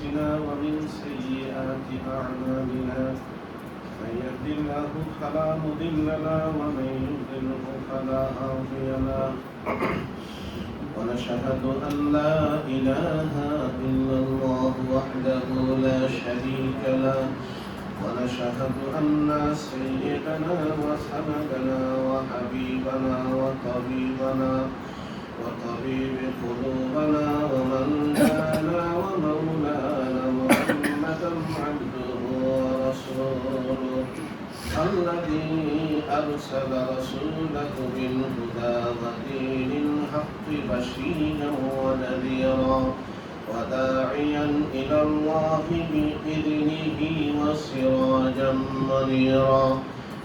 أنفسنا ومن سيئات أعمالنا من يهد الله فلا مضل له ومن يضلل فلا هادي له ونشهد أن لا إله إلا الله وحده لا شريك له ونشهد أن سيدنا وسندنا وحبيبنا وطبيبنا وطبيب قلوبنا ومولانا محمدا عبده ورسوله الذي أرسل رسوله بالهدى ودين الحق بشيرا ونذيرا وداعيا إلى الله بإذنه وسراجا منيرا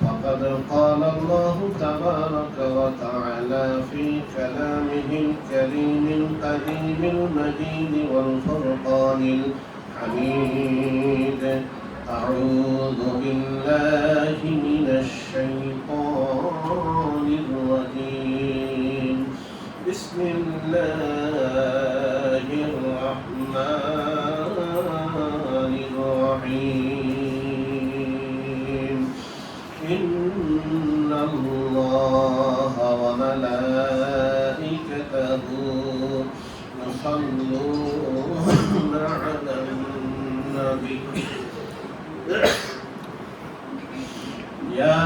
فقد قال الله تبارك وتعالى في كلامه الكريم القديم المجيد والفرقان الحميد أعوذ بالله من الشيطان الرجيم بسم الله الرحمن الرحيم إن الله وملائكته يصلون على النبي يا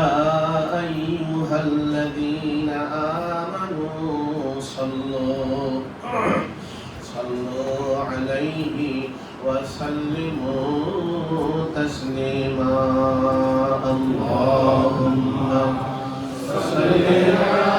أيها الذين آمنوا صلوا عليه وسلموا تسليما اللهم صل على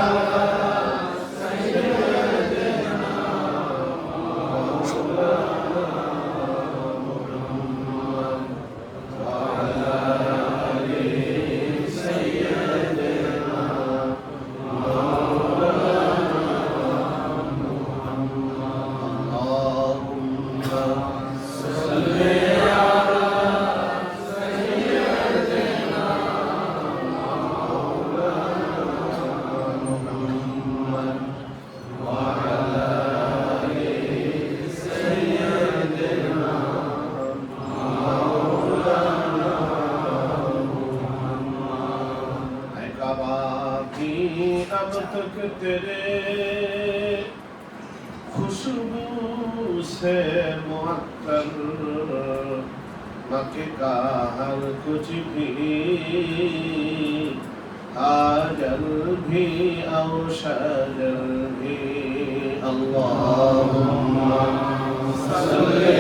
अब तक तेरे खुशबू से मुअत्तर मक्के का हर कुछ भी आजल भी और शजर भी अल्लाहुम्मा सल्ली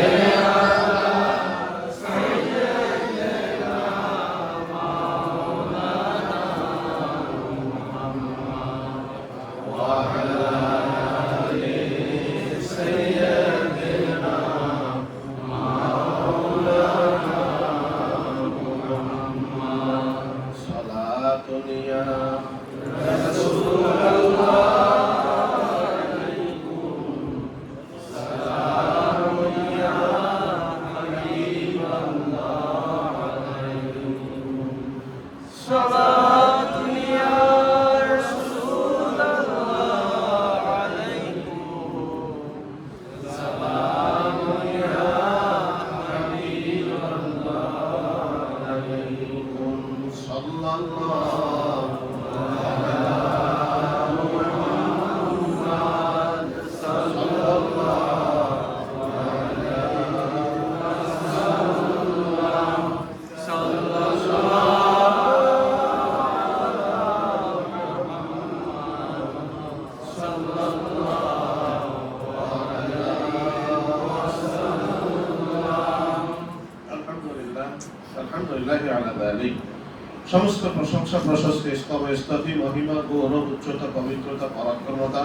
সমস্ত প্রশংসা প্রশস্তি স্তব স্তুতি মহিমা গৌরব উচ্চতা পবিত্রতা পরাক্রমতা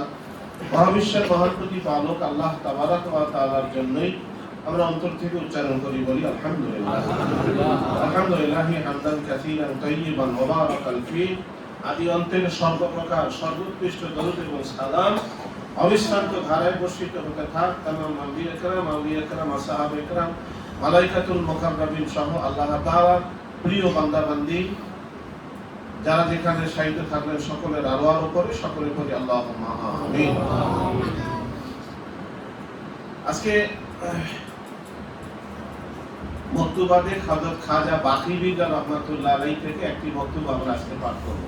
মহাবিশ্বের মহান প্রতিপালক আল্লাহ তাবারক ওয়া তাআলার জন্যই আমরা অন্তর থেকে উচ্চারণ করি বলি আলহামদুলিল্লাহ আলহামদুলিল্লাহি হামদান কাসীরান তাইয়িবান মুবারাকান ফি আদি অন্তের সর্বপ্রকার সর্বোৎকৃষ্ট দরুদ এবং সালাম অবিশ্রান্ত ধারায় বর্ষিত হতে থাক তামাম আম্বিয়া کرام আউলিয়া کرام আসহাবে کرام মালায়েকাতুল মুকাররাবিন সহ আল্লাহ তাআলার প্রিয় বান্দা বান্দি যারা যেখানে শায়িত থাকলেন সকলের আরওয়ার উপরে সকলের প্রতি আল্লাহুম্মা আমিন। মক্তবাদে হযরত খাজা বাকী বিল্লাহ রহমাতুল্লাহ আলাইহি থেকে একটি বক্তব্য আমরা আজকে পাঠ করব।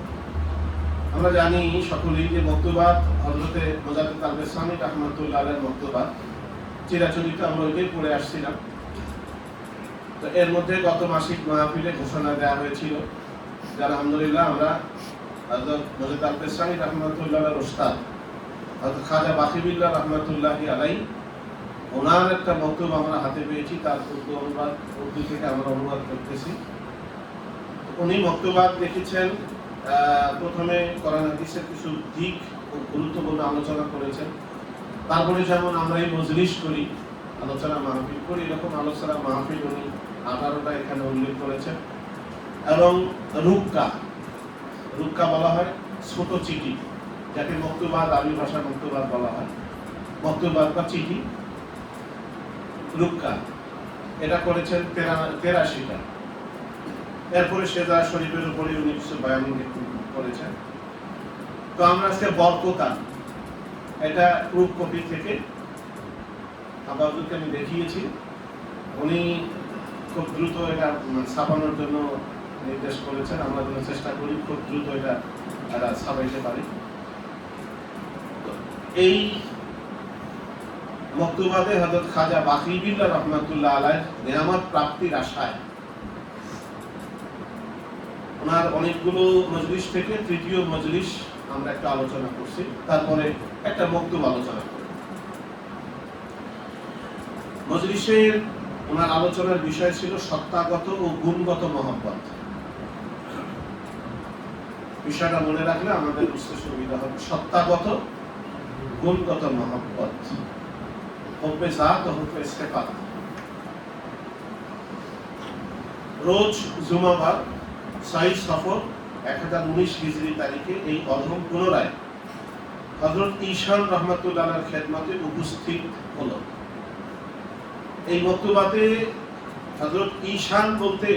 আমরা জানি সকলেই যে মক্তবাদ হযরতে মুজাদ্দিদ আল-বেসামি রহমাতুল্লাহ আলাইহির মক্তবাদ, চিরাচরিত আমরা ওইটাই পড়ে আসছিলাম। তো এর মধ্যে গত মাসিক মাহফিলে ঘোষণা দেওয়া হয়েছিল যে আলহামদুলিল্লাহ আমরা হযরত মুজাদ্দিদ আল-বেসামি রহমাতুল্লাহ আলাইহির উস্তাদ হযরত খাজা বাকী বিল্লাহ রহমাতুল্লাহি আলাইহি ওনার একটা বক্তব্য আমরা হাতে পেয়েছি, তার উর্দু থেকে আমরা অনুবাদ করতেছি। উনি বক্তব্য লিখেছেন, প্রথমে কোরআন হাদিসের কিছু দিক খুব গুরুত্বপূর্ণ আলোচনা করেছেন। তারপরে যেমন আমরা এই মজলিস করি, আলোচনা মাহফিল করি, এরকম আলোচনা মাহফিল উনি 18টা এখানে উল্লেখ করেছেন। এবং রুক্কা বলা হয় ছোট চিঠি, যাকে বক্তব্য আরবি ভাষার বক্তব্য বলা হয়, বক্তব্য বা চিঠি রুক্কা, এটা করেছেন 83টা। এরপরে সেজা শরীফের উপরে উনি কিছু বয়ান করেছেন। তো আমরা আজকে বরকতান, এটা প্রুফ কপি থেকে আবাদুলকে আমি দেখিয়েছি, উনি খুব দ্রুত এটা ছাপানোর জন্য নির্দেশ করেছেন। আমরা যেন চেষ্টা করি খুব দ্রুত এটা ছাপাইতে পারি। এই মক্তবাদে হযরত খাজা বাকী বিল্লাহ রহমাতুল্লাহ আলাইহি নিয়ামত প্রাপ্তির আশায় ওনার অনেকগুলো মজলিস থেকে তৃতীয় মজলিস আমরা একটা আলোচনা করছি, তারপরে একটা বক্তব্য আলোচনা করব। মজলিসের ওনার আলোচনার বিষয় ছিল সত্তাগত ও গুণগত মহব্বত। বিষয়টা মনে রাখলে আমাদের বুঝতে সুবিধা হবে। সত্তাগত, গুণগত মহব্বত, হুব্বে জাত ও হুব্বে সিফাত। রোজ জুমাবার 6 সফর 1019 হিজরি তারিখে এই অধম পুনরায় হযরত ঈশান রহমাতুল্লাহ আলাইহির খেদমতে উপস্থিত হলো। এই বক্তব্যে হযরত ঈশান বলতে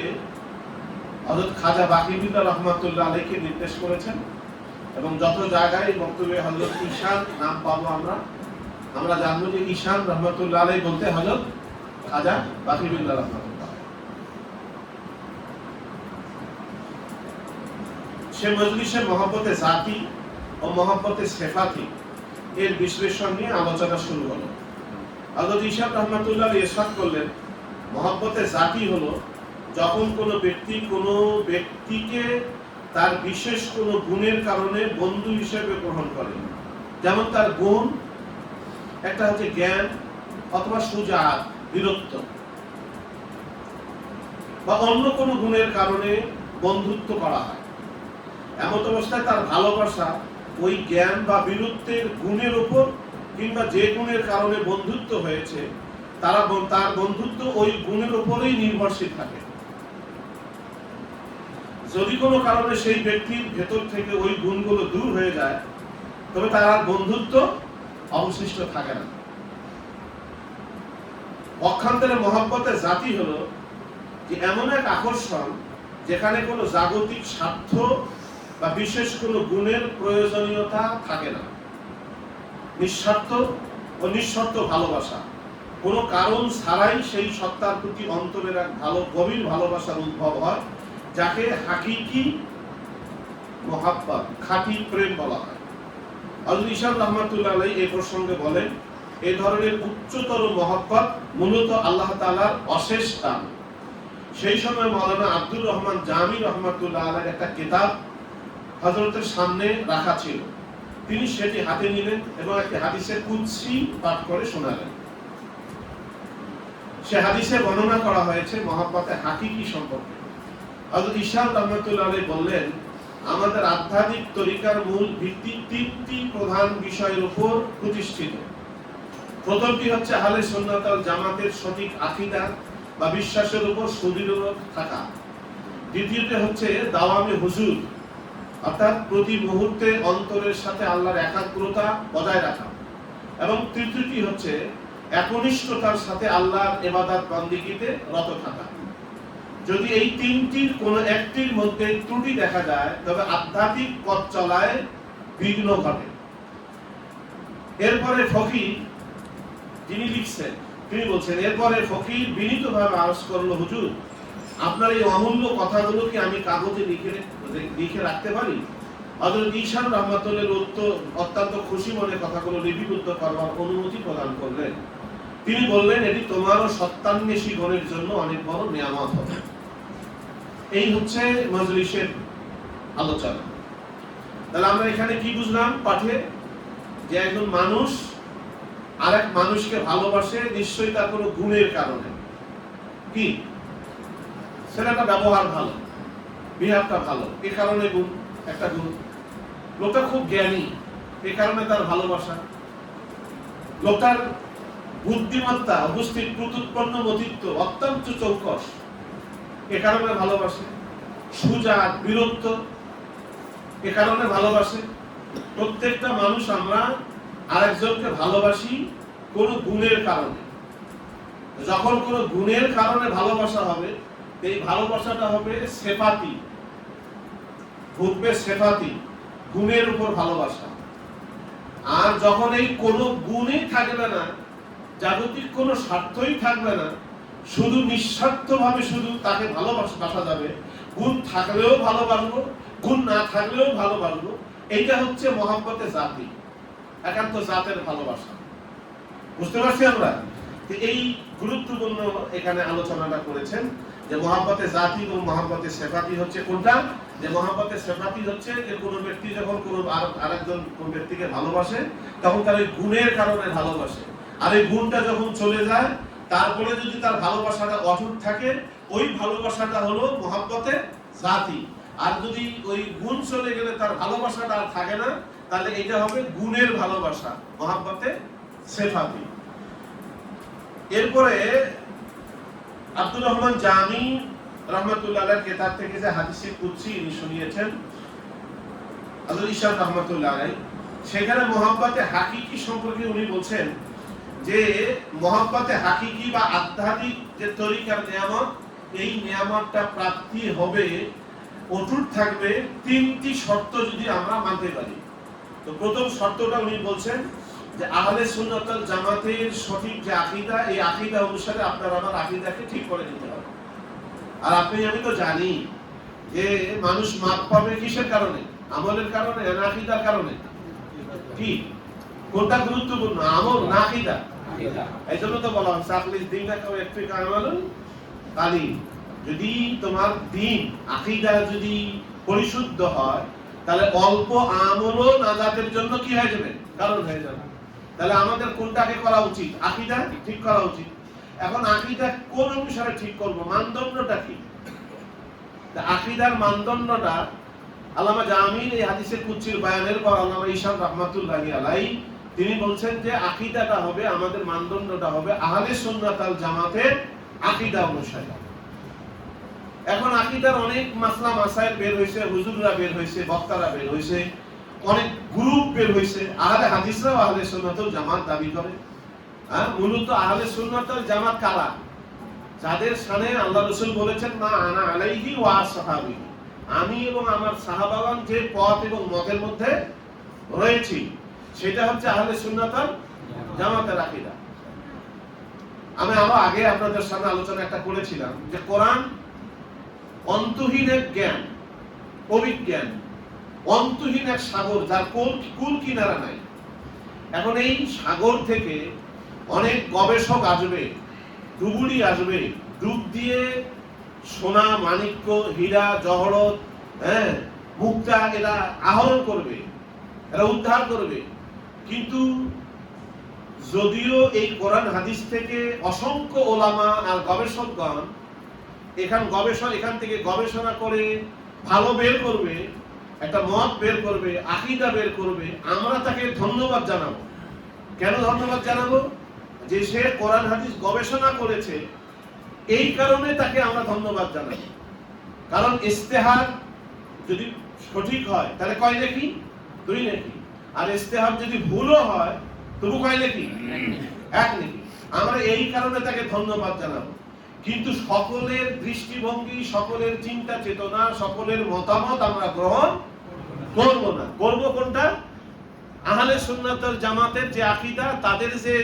হযরত খাজা বাকী বিল্লাহ রহমাতুল্লাহ আলাইহিকে নির্দেশ করেছেন, এবং যত জায়গায় বক্তব্যে হযরত ঈশান নাম পাবো আমরা জানবো যে ঈশান রহমাতুল্লাহ আলাইহি বলতে হযরত খাজা বাকী বিল্লাহ রহমাতুল্লাহ। সে মজলিসে মহব্বতে জাতি ও মহব্বতে সিফাতি এর বিশ্লেষণ নিয়ে আলোচনা শুরু হলো। হযরত ঈশান রহমাতুল্লাহ আলাইহি ইরশাদ করলেন, মহব্বতে জাতি হলো যখন কোনো ব্যক্তিকে তার বিশেষ কোনো গুণের কারণে বন্ধু হিসেবে গ্রহণ করে। যেমন তার গুণ একটা হচ্ছে জ্ঞান অথবা সুজাত, বীরত্ব, বা অন্য কোনো গুণের কারণে বন্ধুত্ব করা হয়। এমন অবস্থায় তার ভালোবাসা ওই জ্ঞান বা বীরত্বের গুণের উপর, কিংবা যে গুণের কারণে বন্ধুত্ব হয়েছে তার বন্ধুত্ব ওই গুণের উপরেই নির্ভরশীল থাকে। যদি কোনো কারণে সেই ব্যক্তির ভেতর থেকে ওই গুণগুলো দূর হয়ে যায়, তবে তার আর বন্ধুত্ব অবশিষ্ট থাকে না। পক্ষান্তরে মহব্বতে জাতি হলো যে এমন এক আকর্ষণ যেখানে কোনো জাগতিক স্বার্থ বা বিশেষ কোনো গুণের প্রয়োজনীয়তা থাকে না। নিঃস্বার্থ ও নিঃশর্ত ভালোবাসা, কোনো কারণ ছাড়াই সেই সত্তার প্রতি অন্তরের এক গভীর ভালোবাসার উদ্ভব হয়, যাকে হাকিকি মহাব্বত, খাঁটি প্রেম বলা হয়। হযরত ঈশান রহমাতুল্লাহ আলাইহি এই প্রসঙ্গে বলেন, এই ধরনের উচ্চতর মহব্বত মূলত আল্লাহ তাআলার অশেষ দান। সেই সময় মাওলানা আব্দুর রহমান জামি রহমাতুল্লাহ আলাইহির একটা কিতাব হযরতের সামনে রাখা ছিল। তিনি সেটি হাতে নিলেন এবং একটি হাদিসের কুদসি পাঠ করে শোনালেন। সে হাদিসে বর্ণনা করা হয়েছে মহব্বতে হাকিকি সম্পর্কে। হযরত ঈশান রহমাতুল্লাহ আলাইহি বললেন, আমাদের আধ্যাত্মিক তরিকার মূল ভিত্তি 3টি প্রধান বিষয়ের উপর প্রতিষ্ঠিত। প্রথমটি হচ্ছে আহলে সুন্নাত ওয়াল জামাতের সঠিক আকীদা বা বিশ্বাসের উপর সুদৃঢ় থাকা। দ্বিতীয়টি হচ্ছে দাওয়ামে হুজুর, অর্থাৎ প্রতি মুহূর্তে অন্তরের সাথে আল্লাহর একাগ্রতা বজায় রাখা। এবং তৃতীয়টি হচ্ছে একনিষ্ঠতার সাথে আল্লাহর ইবাদত বন্দেগীতে রত থাকা। যদি এই তিনটির কোনো একটির মধ্যে ত্রুটি দেখা যায়, তবে আধ্যাত্মিক পথ চলায় বিঘ্ন ঘটে। এরপরে ফকিহ যিনি লিখছেন তিনি বলছেন, এরপরে ফকির বিনীতভাবে আরজ করলো, হুজুর আপনার এই অমূল্য কথাগুলো কি আমি কাগজে লিখে রাখতে পারি? হযরত ঈশান রাহমাতুল্লাহ অত্যন্ত খুশি মনে কথাগুলো লিপিবদ্ধ করবার অনুমতি প্রদান করলেন। তিনি বললেন, এটি তোমার ও সত্যান্বেষী গণের জন্য অনেক বড় নিয়ামত হবে। এই হচ্ছে মজলিসের আলোচনা। তাহলে আমরা এখানে কি বুঝলাম পাঠে? যে একজন মানুষ আরেক মানুষকে ভালোবাসে নিশ্চয়ই তার কোনো গুণের কারণে। কি? ছেলেটা ব্যবহার ভালো, বিহেভটা ভালো, এ কারণে গুণ, একটা গুণ। লোকটা খুব জ্ঞানী, এ কারণে তার ভালোবাসা। লোকটার বুদ্ধিমত্তা, উপস্থিত প্রত্যুৎপন্ন মতিত্ব অত্যন্ত চৌকস, এ কারণে ভালোবাসে। সুজাত, বীরত্ব, এ কারণে ভালোবাসে। প্রত্যেকটা মানুষ আমরা আরেকজনকে ভালোবাসি কোন গুণের কারণে। যখন কোন গুণের কারণে ভালোবাসা হবে, এই ভালোবাসাটা হবে সেফাতি, ঘুরবে সেফাতি, গুণের উপর ভালোবাসা। আর যখন এই কোন গুণই থাকবে না, জাগতিক কোন স্বার্থই থাকবে না, শুধু নিঃস্বার্থভাবে শুধু তাকে ভালোবাসা যাবে, গুণ থাকলেও ভালোবাসবো, গুণ না থাকলেও ভালোবাসবো, এইটা হচ্ছে মহব্বতে জাতি, একান্ত জাতের ভালোবাসা। বুঝতে পারছি আমরা? এই গুরুত্বপূর্ণ এখানে আলোচনাটা করেছেন যে মহব্বতে জাতি এবং মহব্বতে সেফাতি হচ্ছে কোনটা? যে মহব্বতে সেফাতি হচ্ছে যে কোনো ব্যক্তি যখন কোনো আরেকজন কোন ব্যক্তিকে ভালোবাসে তখন তার ওই গুণের কারণে ভালোবাসে। আর এই গুণটা যখন চলে যায়, তারপরে যদি তার ভালোবাসাটা অটুট থাকে, ওই ভালোবাসাটা হলো মহব্বতে জাতি। আর যদি ওই গুণ চলে গেলে তার ভালোবাসাটা আর থাকে না, তাহলে এটা হবে গুণের ভালোবাসা, মহব্বতে সেফাতি। এরপরে আব্দুর রহমান জামি রহমাতুল্লাহ আলাইহির কিতাব থেকে যে হাদিসে কুদসি ইনি শুনিয়েছেন হযরত ঈশান রহমাতুল্লাহ আলাইহি, সেখানে মহব্বতে হাকিকি সম্পর্কে উনি বলছেন যে মহব্বতে হাকিকি বা আধ্যাত্মিক যে তরিকার নিয়ামত, এই নিয়ামতটা প্রাপ্তি হবে, অটুট থাকবে তিনটি শর্ত যদি আমরা মানতে পারি। তো প্রথম শর্তটা উনি বলছেন যে আহলে সুন্নাত ওয়াল জামাতের সঠিক যে আকীদা, এই আকীদা অনুসারে আপনার আমার আকীদাকে ঠিক করে নিতে হবে। আর আপনি আমি তো জানি যে মানুষ মাপ পাবে কিসের কারণে? আমলের কারণে না আকীদার কারণে? কি কোনটা গুরুত্বপূর্ণ, আমল না আকীদা? এই জন্য তো বলা হয় সাকলিস দীনাকা ওয়া ইয়াকফিকা আমালুন কালিল। যদি তোমার দ্বীন আকীদা যদি পরিশুদ্ধ হয়, তাহলে অল্প আমলও নাজাতের জন্য কি হয়ে যাবে? কারণ হয়ে যাবে। তাহলে আমাদের কোনটাকে করা উচিত? আকীদা ঠিক করা উচিত। এখন আকীদা কোন অনুসারে ঠিক করব? মানদণ্ডটা কি? আকীদার মানদণ্ডটা আল্লামা জামিল এই হাদিসের কুদসির বয়ানের পর আল্লামা ঈশান রাহমাতুল্লাহি আলাইহি তিনি বলছেন যে আকীদাটা হবে, আমাদের মানদণ্ডটা হবে আহলে সুন্নাত ওয়াল জামাতের আকীদা অনুসারে। এখন আকীদার অনেক মাসলা মাসাইল বের হইছে, হুজুররা বের হইছে, বক্তারা বের হইছে, অনেক গ্রুপ বের হইছে। আহলে হাদিসরাও আহলে সুন্নাত ওয়াল জামাত দাবি করে। মূলত আহলে সুন্নাত ওয়াল জামাত কারা? যাদের শানে আল্লাহ রাসূল বলেছেন মা আনা আলাইহি ওয়া আসহাবি, আমি এবং আমার সাহাবাগণ যে পথ এবং মতের মধ্যে রয়েছি, সেটা হচ্ছে আহলে সুন্নাত ওয়াল জামাতের আকীদা। আমি আরো আগে আপনাদের সামনে আলোচনা একটা করেছিলাম যে কোরআন অন্তহীন এক জ্ঞান, অভিজ্ঞান, অন্তহীন এক সাগর, যার কুল কিনারা নাই। এখন এই সাগর থেকে অনেক গবেষক আসবে, ডুবুরি আসবে, ডুব দিয়ে সোনা, মাণিক্য, হীরা, জহরত, মুক্তা এরা আহরণ করবে, এরা উদ্ধার করবে। কিন্তু যদিও এই কোরআন হাদিস থেকে অসংখ্য ওলামা আর গবেষকগণ এখান থেকে গবেষণা করে ভালো বের করবে, একটা মত বের করবে, আকীদা বের করবে, আমরা তাকে ধন্যবাদ জানাবো। কেন ধন্যবাদ জানাবো? যে সে কোরআন হাদিস গবেষণা করেছে, এই কারণে তাকে আমরা ধন্যবাদ জানাবো। কারণ ইস্তেহাদ যদি সঠিক হয় তাহলে কয় নেকি? 2 নেকি। আর ইস্তেহাদ যদি ভুলও হয় তবু কয় নেকি? 1 নেকি। আমরা এই কারণে তাকে ধন্যবাদ জানাবো। কিন্তু সকলের দৃষ্টিভঙ্গি, সকলের চিন্তা চেতনা, সকলের মতামত আমরা গ্রহণ করব না। করব কোনটা? আহলে সুন্নাত ওয়াল জামাতের যে আকীদা, তাদের যে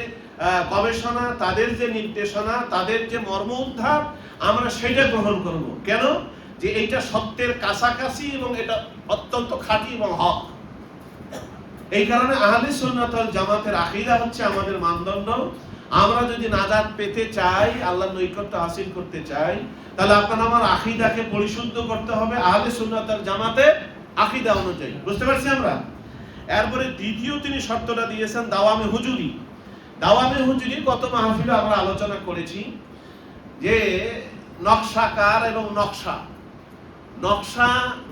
গবেষণা, তাদের যে নির্দেশনা, তাদের যে মর্ম উদ্ধার, আমরা সেটা গ্রহণ করব। কেন? যে এইটা সত্যের কাছাকাছি এবং এটা অত্যন্ত খাঁটি এবং হক। এই কারণে আহলে সুন্নাত ওয়াল জামাতের আকীদা হচ্ছে আমাদের মানদণ্ড। আমরা যদি নাজাত পেতে চাই, আল্লাহর নৈকট্য হাসিল করতে চাই, তাহলে আপনার আমার আকীদাকে পরিশুদ্ধ করতে হবে আহলে সুন্নাত ওয়াল জামাতের আকীদা অনুযায়ী। বুঝতে পারছি আমরা? এরপরে দ্বিতীয় তিনি শর্তটা দিয়েছেন দাওয়ামে হুজুরি। দাওয়ামে হুজুরি গত মাহফিলে আমরা আলোচনা করেছি যে নকশাকার এবং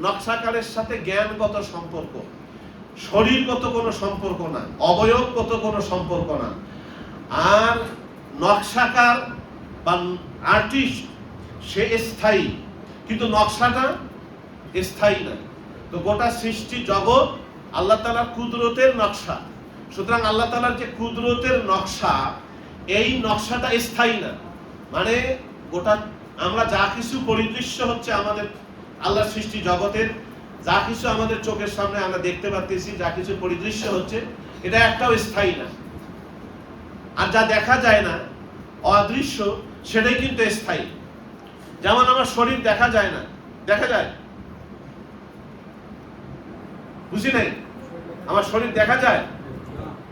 নকশাকারের সাথে জ্ঞানগত সম্পর্ক, শরীরগত কোনো সম্পর্ক না, অবয়বগত কোনো সম্পর্ক না। আর নকশাকার বা আর্টিস্ট সে স্থায়ী, কিন্তু নকশাটা স্থায়ী না। তো গোটা সৃষ্টি জগৎ আল্লাহ তাআলার কুদরতের নকশা। সুতরাং আল্লাহ তাআলার যে কুদরতের নকশা, এই নকশাটা স্থায়ী না। মানে গোটা আমরা যা কিছু পরিদৃশ্য হচ্ছে আমাদের আল্লাহর সৃষ্টি জগতের, যা কিছু আমাদের চোখের সামনে আমরা দেখতে পাচ্ছি, যা কিছু পরিদৃশ্য হচ্ছে, এটা একটাও স্থায়ী না। আর যা দেখা যায় না, অদৃশ্য, সেটাই কিন্তু স্থায়ী। যেমন আমার শরীর দেখা যায় না, দেখা যায়? বুঝি নাই? আমার শরীর দেখা যায়,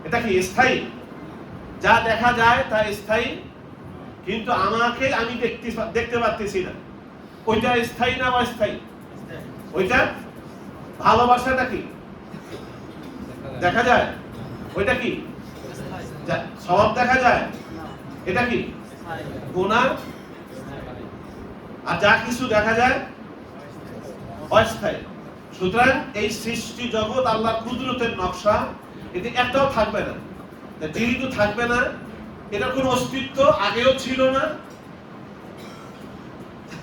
এটা কি স্থায়ী? যা দেখা যায় তা স্থায়ী, কিন্তু আমাকে আমি দেখতে পাচ্ছি না। ওইটা স্থায়ী না অস্থায়ী? ওইটা ভালোবাসাটা কি দেখা যায়? ওইটা কি স্বভাব দেখা যায়? এটা কি গুনাহ? আর যা কিছু দেখা যায় অস্থায়ী। সুতরাং এই সৃষ্টি জগৎ আল্লাহর কুদরতের নকশা, এতে একটাও থাকবে না। যেহেতু থাকবে না, এটার কোনো অস্তিত্ব আগেও ছিল না,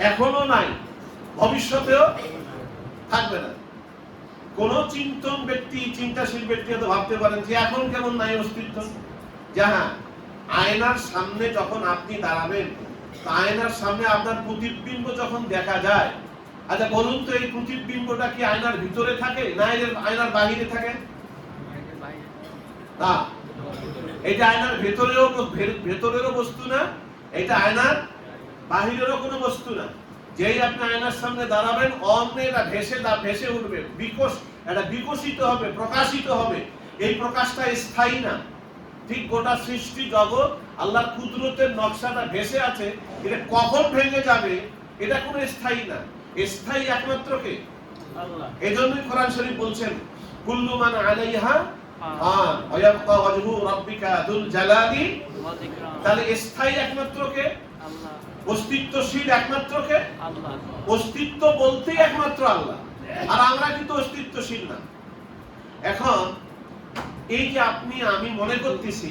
এখনো নাই, ভবিষ্যতেও থাকবে না। কোন চিন্তাশীল ব্যক্তি হয়তো ভাবতে পারেন যে এখন কেমন নাই অস্তিত্ব। যাহা আয়নার সামনে যখন আপনি দাঁড়াবেন, আয়নার সামনে আপনার প্রতিবিম্ব যখন দেখা যায়, আচ্ছা বলুন তো এই প্রতিবিম্বটা কি আয়নার ভিতরে থাকে না আয়নার বাহিরে থাকে? না, এটা আয়নার ভেতরেরও বস্তু না, এটা আয়নার বাহিরেরও কোনো বস্তু না। যেই আপনি আয়নার সামনে দাঁড়াবেন, অমনি এটা ভেসে উঠবে, এটা বিকশিত হবে, প্রকাশিত হবে। এই প্রকাশটা স্থায়ী না। ঠিক গোটা সৃষ্টি জগৎ আল্লাহর কুদরতের নকশাটা ভেসে আছে, এটা কখন ভেঙে যাবে এটা কোনো স্থায়ী না। স্থায়ী একমাত্র কে? আল্লাহ। এজন্যই কোরআন শরীফ বলছেন কুল্লু মান আলাইহা ফান ওয়া ইয়াবকা ওয়াজহু রাব্বিকা যুল জালালি ওয়াল ইকরাম। তাহলে স্থায়ী একমাত্র কে? আল্লাহ। অস্তিত্বশীল একমাত্র কে? আল্লাহ। অস্তিত্ব বলতেই একমাত্র আল্লাহ। আর আমরা কিন্তু অস্তিত্বশীল না। এখন এই যে আমি মনে করতেছি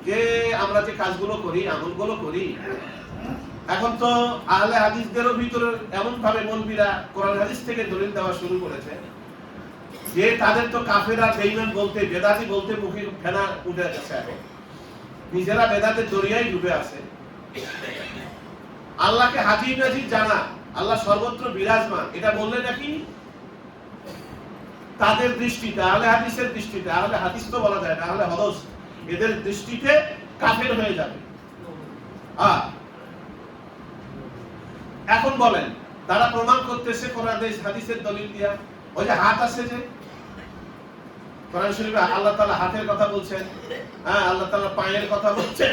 যে আমরা যে কাজগুলো করি, আমলগুলো করি, এখন তো আহলে হাদিসদেরও ভিতরে এমন ভাবে মৌলবীরা কোরআন হাদিস থেকে দলিল দেওয়া শুরু করেছে যে তাদের তো কাফেরা, বেঈমান বলতে, বেদাতি বলতে মুখে ফেনা উঠে গেছে। এখন নিজেরা বেদাতের দরিয়ায় ডুবে আছে। আল্লাহকে হাজির নাজির জানা, আল্লাহ সর্বত্র বিরাজমান, এটা বললে নাকি তাদের দৃষ্টিতে, আহলে হাদিসের দৃষ্টিতে, আহলে হাদিস তো বলা যায় না, আহলে হদস, এদের দৃষ্টিতে কাফের হয়ে যাবে। এখন বলেন, তারা প্রমাণ করতেছে কোরআন হাদিসের দলিল দিয়া। ওই যে হাত আছে, যে কোরআন শরীফে আল্লাহ তাআলা হাতের কথা বলছেন, আল্লাহ তাআলা পায়ের কথা বলছেন,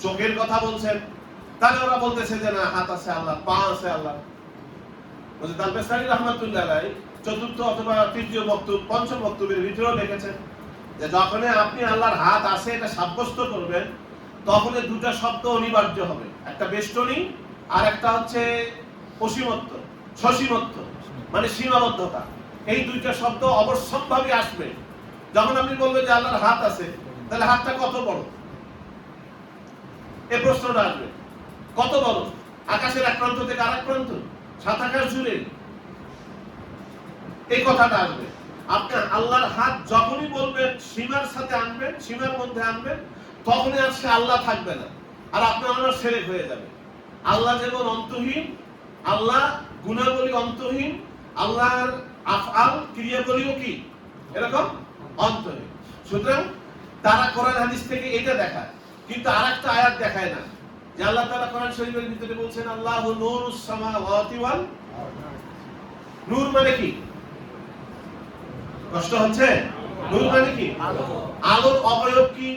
চোখের কথা বলছেন, তাহলে ওরা বলতেছে যে না, হাত আছে আল্লাহ, পা আছে আল্লাহ। বলছে তালবেসারি রাহমাতুল্লাহ আলাইহি চতুর্থ অথবা তৃতীয় বক্তব্য, পঞ্চম বক্তব্যের ভিতরেও লিখেছেন যে যখন আপনি আল্লাহর হাত আছে এটা সাব্যস্ত করবেন, তখন দুটা শব্দ অনিবার্য হবে, একটা বেষ্টনী আর একটা হচ্ছে অসীমত্ব, সসীমত্ব, মানে সীমাবদ্ধতা। এই দুইটা শব্দ অবশ্যম্ভাবী আসবে। যখন আপনি বলবেন যে আল্লাহর হাত আছে, তাহলে হাতটা কত বড়, এই প্রশ্নটা আসবে। কত বড়? আকাশের এক প্রান্ত থেকে আরেক প্রান্ত, সাত আকাশ জুড়ে, এই কথাটা আসবে। আপনার আল্লাহর হাত যখনই বলবেন, সীমার সাথে আনবেন, সীমার মধ্যে আনবেন, তখনই আর সে আল্লাহ থাকবে না, আর আপনার আমার শিরক হয়ে যাবে। আল্লাহ যেমন অন্তহীন, আল্লাহ গুণাবলী অন্তহীন, আল্লাহর আফআল ক্রিয়াবলীও কি এরকম অন্তহীন। সুতরাং তারা কোরআন হাদিস থেকে এটা দেখায়, কিন্তু আরেকটা আয়াত দেখায় না যে আল্লাহ তাআলা কোরআন শরীফের ভিতরে বলছেন আল্লাহু নূরুস সামাওয়াতি ওয়াল, নূর মানে কি? কষ্ট হচ্ছে? নূর মানে কি? আলোর অবয়ব কি?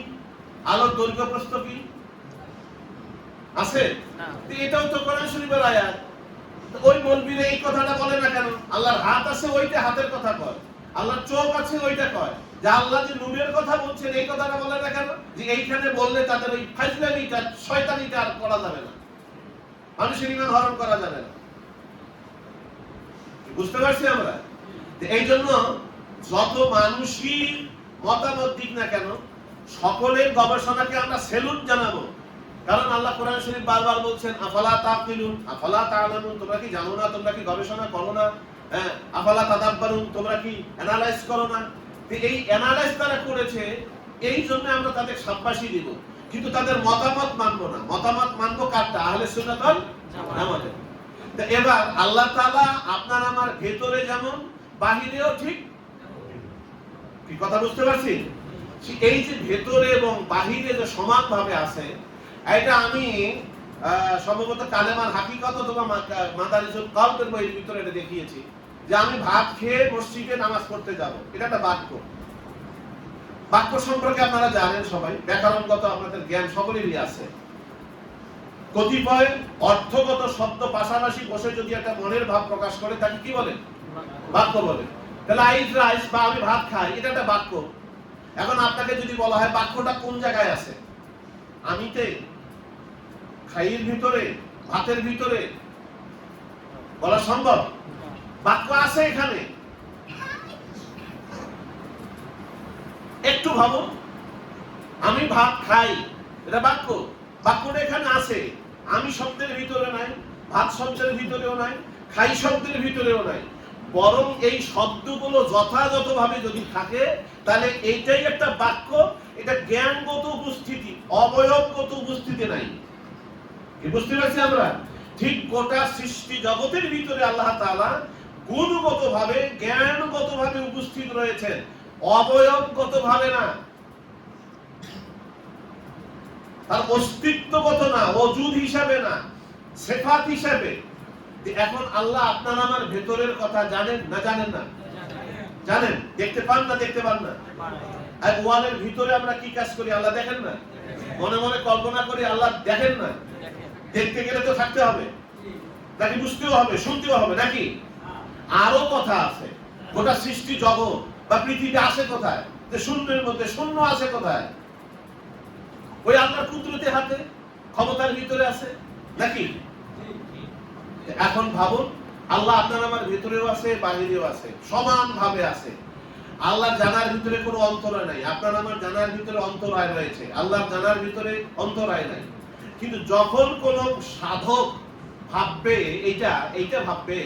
আলোর দৈর্ঘ্য প্রস্থ কি আছে? এটাও তো কোরআন শরীফের আয়াত। ওই মৌলবীরা এই কথাটা বলে না কেন? আল্লাহর হাত আছে ওইটা হাতের কথা কয়, আল্লাহর চোখ আছে ওইটা কয়। যে আল্লাহ যে নূরের কথা বলছেন এই কথাটা বলে না কেন? যে এইখানে বললে তাদের ওই ফাজলামিটা শয়তানিটা আর করা যাবে না, মানুষের ঈমান হরণ করা যাবে না। বুঝতে পারছি আমরা? এই জন্য যত মানুষই মতামত দিক না কেন, সকলের গবেষণাকে আমরা সেলুট জানাবো। কারণ আল্লাহ কোরআন শরীফ বারবার বলছেন আফালা তাকিলুন, আফালা তাআলামুন, তোমরা কি জানো না, তোমরা কি গবেষণা করো না, হ্যাঁ, আফালা তাদাব্বারুন, তোমরা কি অ্যানালাইজ করো না। এই অ্যানালাইজ তারা করেছে, এই জন্য আমরা তাদের শাবাশী দিব, কিন্তু তাদের মতামত মানবো না। মতামত মানবো কারটা? আহলে সুন্নাত ওয়াল জামাতের। তো এবার আল্লাহ তাআলা আপনার আমার ভেতরে যেমন বাহিরেও ঠিক, কি কথা বুঝতে পারছি? এই যে ভেতরে এবং বাহিরে যে সমানভাবে আছে, এটা আমি সম্ভবত কালেমার হাকিকত অথবা মাদারিজুল কলবের বইয়ের ভিতরে এটা দেখিয়েছি যে আমি ভাত খেয়ে মসজিদে নামাজ পড়তে যাব, এটা একটা বাক্য। বাক্য সম্পর্কে আপনারা জানেন সবাই, ব্যাকরণগত আপনাদের জ্ঞান সকলেরই আছে। কতিপয় অর্থগত শব্দ পাশাপাশি বসে যদি একটা মনের ভাব প্রকাশ করে তাকে কি বলে? বাক্য বলে। তাহলে আই ইট রাইস বা আমি ভাত খাই, এটা একটা বাক্য। এখন আপনাকে যদি বলা হয় বাক্যটা কোন জায়গায় আছে, আমিতে, খাইয়ের ভিতরে, ভাতের ভিতরে, বলা সম্ভব? বাক্য আছে এখানে। একটু ভাবুন, আমি ভাত খাই, এটা বাক্য। বাক্যটা এখানে আছে। আমি শব্দের ভিতরে নাই, ভাত শব্দের ভিতরেও নাই, খাই শব্দের ভিতরেও নাই। বরং এই শব্দগুলো যথাযথভাবে যদি থাকে তাহলে এইটাই একটা বাক্য। এটা জ্ঞানগত উপস্থিতি, অবয়বগত উপস্থিতি নাই। কি বুঝতে পারছি আমরা? ঠিক গোটা সৃষ্টি জগতের ভিতরে আল্লাহ তাআলা গুণগতভাবে, জ্ঞানগতভাবে উপস্থিত রয়েছেন, অবয়বগতভাবে না। তার অস্তিত্বগত না, ওজুদ হিসাবে না, সিফাত হিসাবে। এখন আল্লাহ আপনার আমার ভেতরের কথা জানেন না জানেন না? জানেন। দেখতে পান না দেখতে পান না? আর ওয়ালের ভিতরে আমরা কি কাজ করি আল্লাহ দেখেন না? মনে মনে কল্পনা করি আল্লাহ দেখেন না? দেখতে গেলে তো থাকতে হবে, নাকি বুঝতেও হবে, শুনতেও হবে, নাকি? আরো কথা আছে। গোটা সৃষ্টি জগৎ বা পৃথিবী আসে কোথায়? যে শূন্যের মধ্যে। শূন্য আছে কোথায়? ওই আল্লাহর কুদরতের হাতে, ক্ষমতার ভিতরে আছে, নাকি? এখন ভাবুন, আল্লাহ আপনার আমার ভিতরেও আছে, বাহিরেও আছে, সমান ভাবে আছে। আল্লাহ জানার ভিতরে কোনো অন্তরায় নাই, আপনার আমার জানার ভিতরে অন্তরায় রয়েছে, আল্লাহ জানার ভিতরে অন্তরায় নাই। কিন্তু যখন কোন সাধক ভাববে, এইটা ভাববে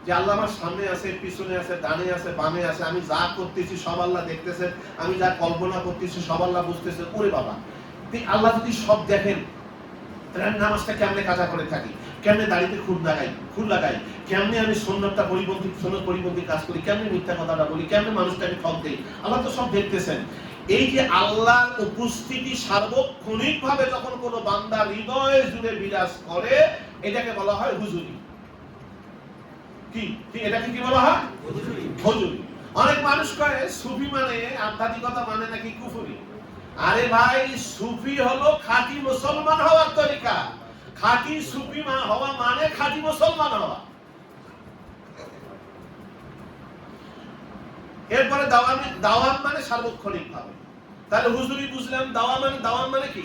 যে আল্লাহ আমার সামনে আছে, পিছনে আছে, ডানে আছে, বামে আছে, আমি যা করতেছি সব আল্লাহ দেখতেছে, আমি যা কল্পনা করতেছি সব আল্লাহ বুঝতেছে। ওরে বাবা, আল্লাহ যদি সব দেখেন, তাহলে নামাজটা কেমনে কাজা করে থাকি, কেমনে দাড়িতে খুর লাগাই, কেমনে আমি সুন্নতটা পরিপন্থী কাজ করি, কেমনে মিথ্যা কথাটা বলি, কেমনে মানুষটাকে ঠক দেই, আল্লাহ তো সব দেখতেছেন। এই যে আল্লাহর উপস্থিতি সার্বক্ষণিক ভাবে যখন কোনো বান্দা হৃদয় জুড়ে বিরাজ করে, এটাকে বলা হয় হুজুরি। কি এটাকে কি বলা হয়? হুজুরি। অনেক মানুষ কয় সুফি মানে, আধ্যাত্মিকতা মানে নাকি কুফরি। আরে ভাই, সুফি হলো খাঁটি মুসলমান হওয়ার তরিকা। খাঁটি সুফি হওয়া মানে খাঁটি মুসলমান হওয়া। এরপরে দাওয়াম মানে সার্বক্ষণিক ভাবে। তাহলে হুজুরি বুঝলাম, দাওয়াম মানে কি?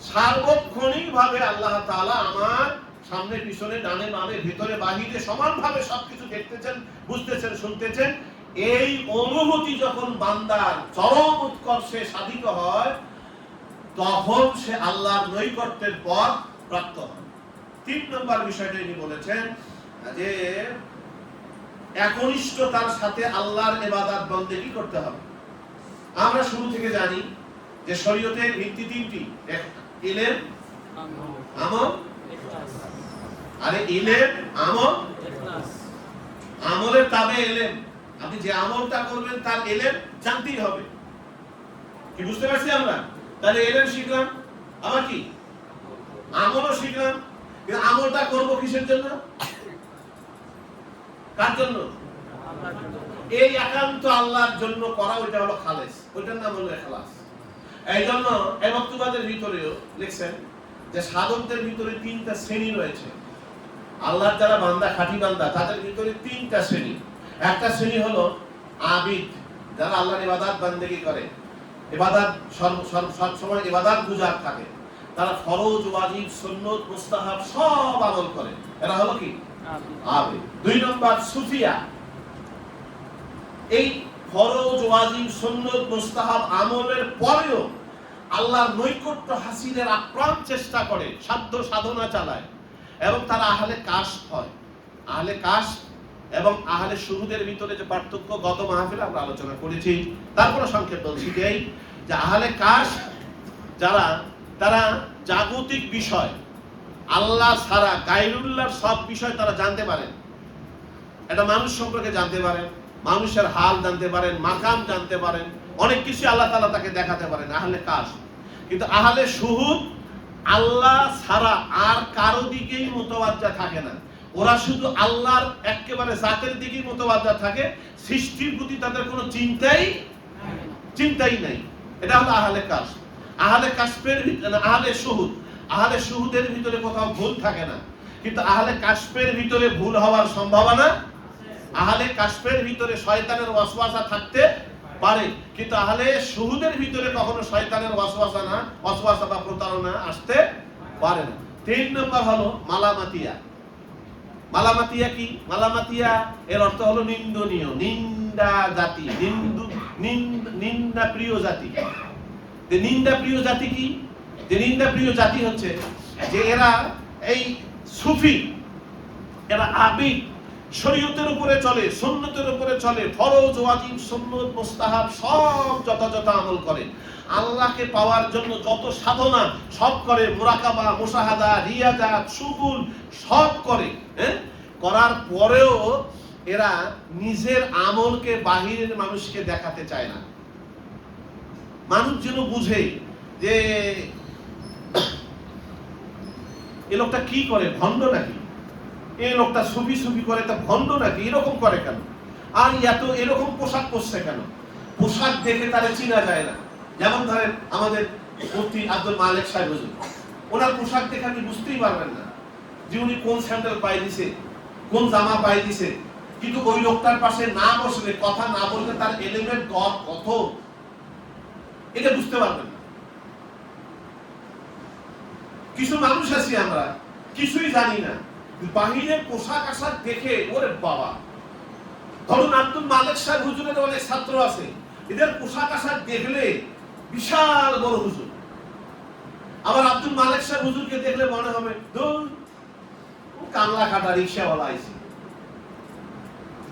সার্বক্ষণিক ভাবে আল্লাহ তাআলা আমার সামনে, পিছনে, ডানে বামে, ভিতরে বাহিরে সমানভাবে সবকিছু দেখতেছেন, বুঝতেছেন, শুনতেছেন। এই অনুভূতি যখন বান্দার চরম উৎকর্ষে সাধিত হয়, তখন সে আল্লাহর নৈকট্যের পথ প্রাপ্ত হয়। ৩ নম্বর বিষয়টা তিনি বলেছেন যে একনিষ্ঠতার সাথে আল্লাহর ইবাদত বন্দেগী করতে হবে। আমরা শুরু থেকে জানি যে শরীয়তের ভিত্তি ৩টি। ইলম, আমল, আরে ইলম, আমল, আমলের তাবে ইলম। আপনি যে আমলটা করবেন তার ইলম জানতেই হবে। কি বুঝতে পারছি আমরা? তাহলে এলেম শিখলাম, আবার কি আমলও শিখলাম, কিন্তু আমলটা করবো কিসের জন্য? কার জন্য? এই একান্ত আল্লাহর জন্য করা, ওইটা হলো খালেস, ওইটার নাম হলো ইখলাস। এই জন্য এই বক্তব্যের ভিতরেও লিখছেন যে সাধকদের ভিতরে 3টা শ্রেণী রয়েছে। আল্লাহর যারা বান্দা, খাঁটি বান্দা, তাদের ভিতরে 3টা শ্রেণী। একটা শ্রেণী হলো আবিদ, যারা আল্লাহর ইবাদত বান্দেগি করে, ইবাদত সব সময় ইবাদত গুজার থাকে, তারা ফরজ, ওয়াজিব, সুন্নত, মুস্তাহাব সব আমল করে, এরা হলো কি আবিদ। 2 নম্বর সুফিয়া, এই ফরজ, ওয়াজিব, সুন্নত, মুস্তাহাব আমলের পরেও আল্লাহর নৈকট্য হাসিলের আপ্রাণ চেষ্টা করে, সাধ্য সাধনা চালায়, এবং তারা আহলে কাশফ হয়। আহলে কাশফ এবং আহলে শুহুদের ভিতরে যে পার্থক্য গত মাহফিলে আমরা আলোচনা করেছি, তারপরে সংক্ষেপ বলছি এই যে আহলে কাশফ যারা, তারা জাগতিক বিষয়, আল্লাহ ছাড়া গায়রুল্লাহর সব বিষয় তারা জানতে পারেন। এটা মানুষ সম্পর্কে জানতে পারেন, মানুষের হাল জানতে পারেন, মাকাম জানতে পারেন, অনেক কিছু আল্লাহ তাআলা তাকে দেখাতে পারেন, আহলে কাশফ। কিন্তু আহলে শুহুদ আল্লাহ ছাড়া আর কারো দিকেই মুতাওয়াজ্জা থাকে না, ওরা শুধু আল্লাহর একেবারে জাতের দিকেই মুতাওয়াজ্জা থাকে, সৃষ্টির প্রতি তাদের কোনো চিন্তাই নাই। এটা হলো আহলে কাশফ। আহলে কাশফের আহলে শুহুদ, আহলে শুহুদের ভিতরে কোথাও ভুল থাকে না, কিন্তু আহলে কাশফের ভিতরে ভুল হওয়ার সম্ভাবনা, আহলে কাশফের ভিতরে শয়তানের ওয়াসওয়াসা থাকতে পারে, কিন্তু আহলে শুহুদের ভিতরে কখনো শয়তানের ওয়াসওয়াসা বা প্রতারণা আসতে পারে না। 3 নম্বর হলো মালামাতিয়া। মালামাতিয়া কি? মালামাতিয়া এর অর্থ হলো নিন্দনীয়, নিন্দা জাতি, নিন্দা প্রিয় জাতি। যে নিন্দা প্রিয় জাতি কি? যে নিন্দা প্রিয় জাতি হচ্ছে যে এরা এই সুফি, এরা আবিদ, শরীয়তের উপরে চলে, সুন্নতের উপরে চলে, ফরজ, ওয়াজিব, সুন্নত, মুস্তাহাব সব যথাযথ আমল করে, আল্লাহকে পাওয়ার জন্য যত সাধনা সব করে, মুরাকাবা, মুশাহাদা, রিয়াজাত, শুকুর সব করে। করার পরেও এরা নিজের আমলকে বাহিরের মানুষকে দেখাতে চায় না। মানুষ যেন বুঝে যে এই লোকটা কি করে, ভণ্ড নাকি? এই লোকটা সুফি করে, তা ভণ্ড নাকি? এরকম করে কেন? আর এত এরকম পোশাক পরছে কেন? পোশাক দেখে তারে চিনা যায় না। যেমন ধরেন আমাদের মুফতি আব্দুল মালিক সাহেব হুজুর, ওনার পোশাক দেখে আপনি বুঝতেই পারবেন না যে উনি কোন স্যান্ডেল পায়ে দিছে, কোন জামা পায়ে দিছে। কিন্তু ওই লোকটার পাশে না বসলে, কথা না বললে তার এলিমেন্ট দর কত, এটা বুঝতে পারবেন না। কিছু মানুষ আছি আমরা, কিছুই জানি না, বাহিরের পোশাক আশাক দেখে ওরে বাবা। ধরুন আব্দুল মালিক সাহেব হুজুরের অনেক ছাত্র আছে, এদের পোশাক আশাক দেখলে বিশাল বড় হুজুর। আবার আব্দুল মালিক সাহেব হুজুরকে দেখলে মনে হবে কামলা কাটা রিক্সাওয়ালা আইছে।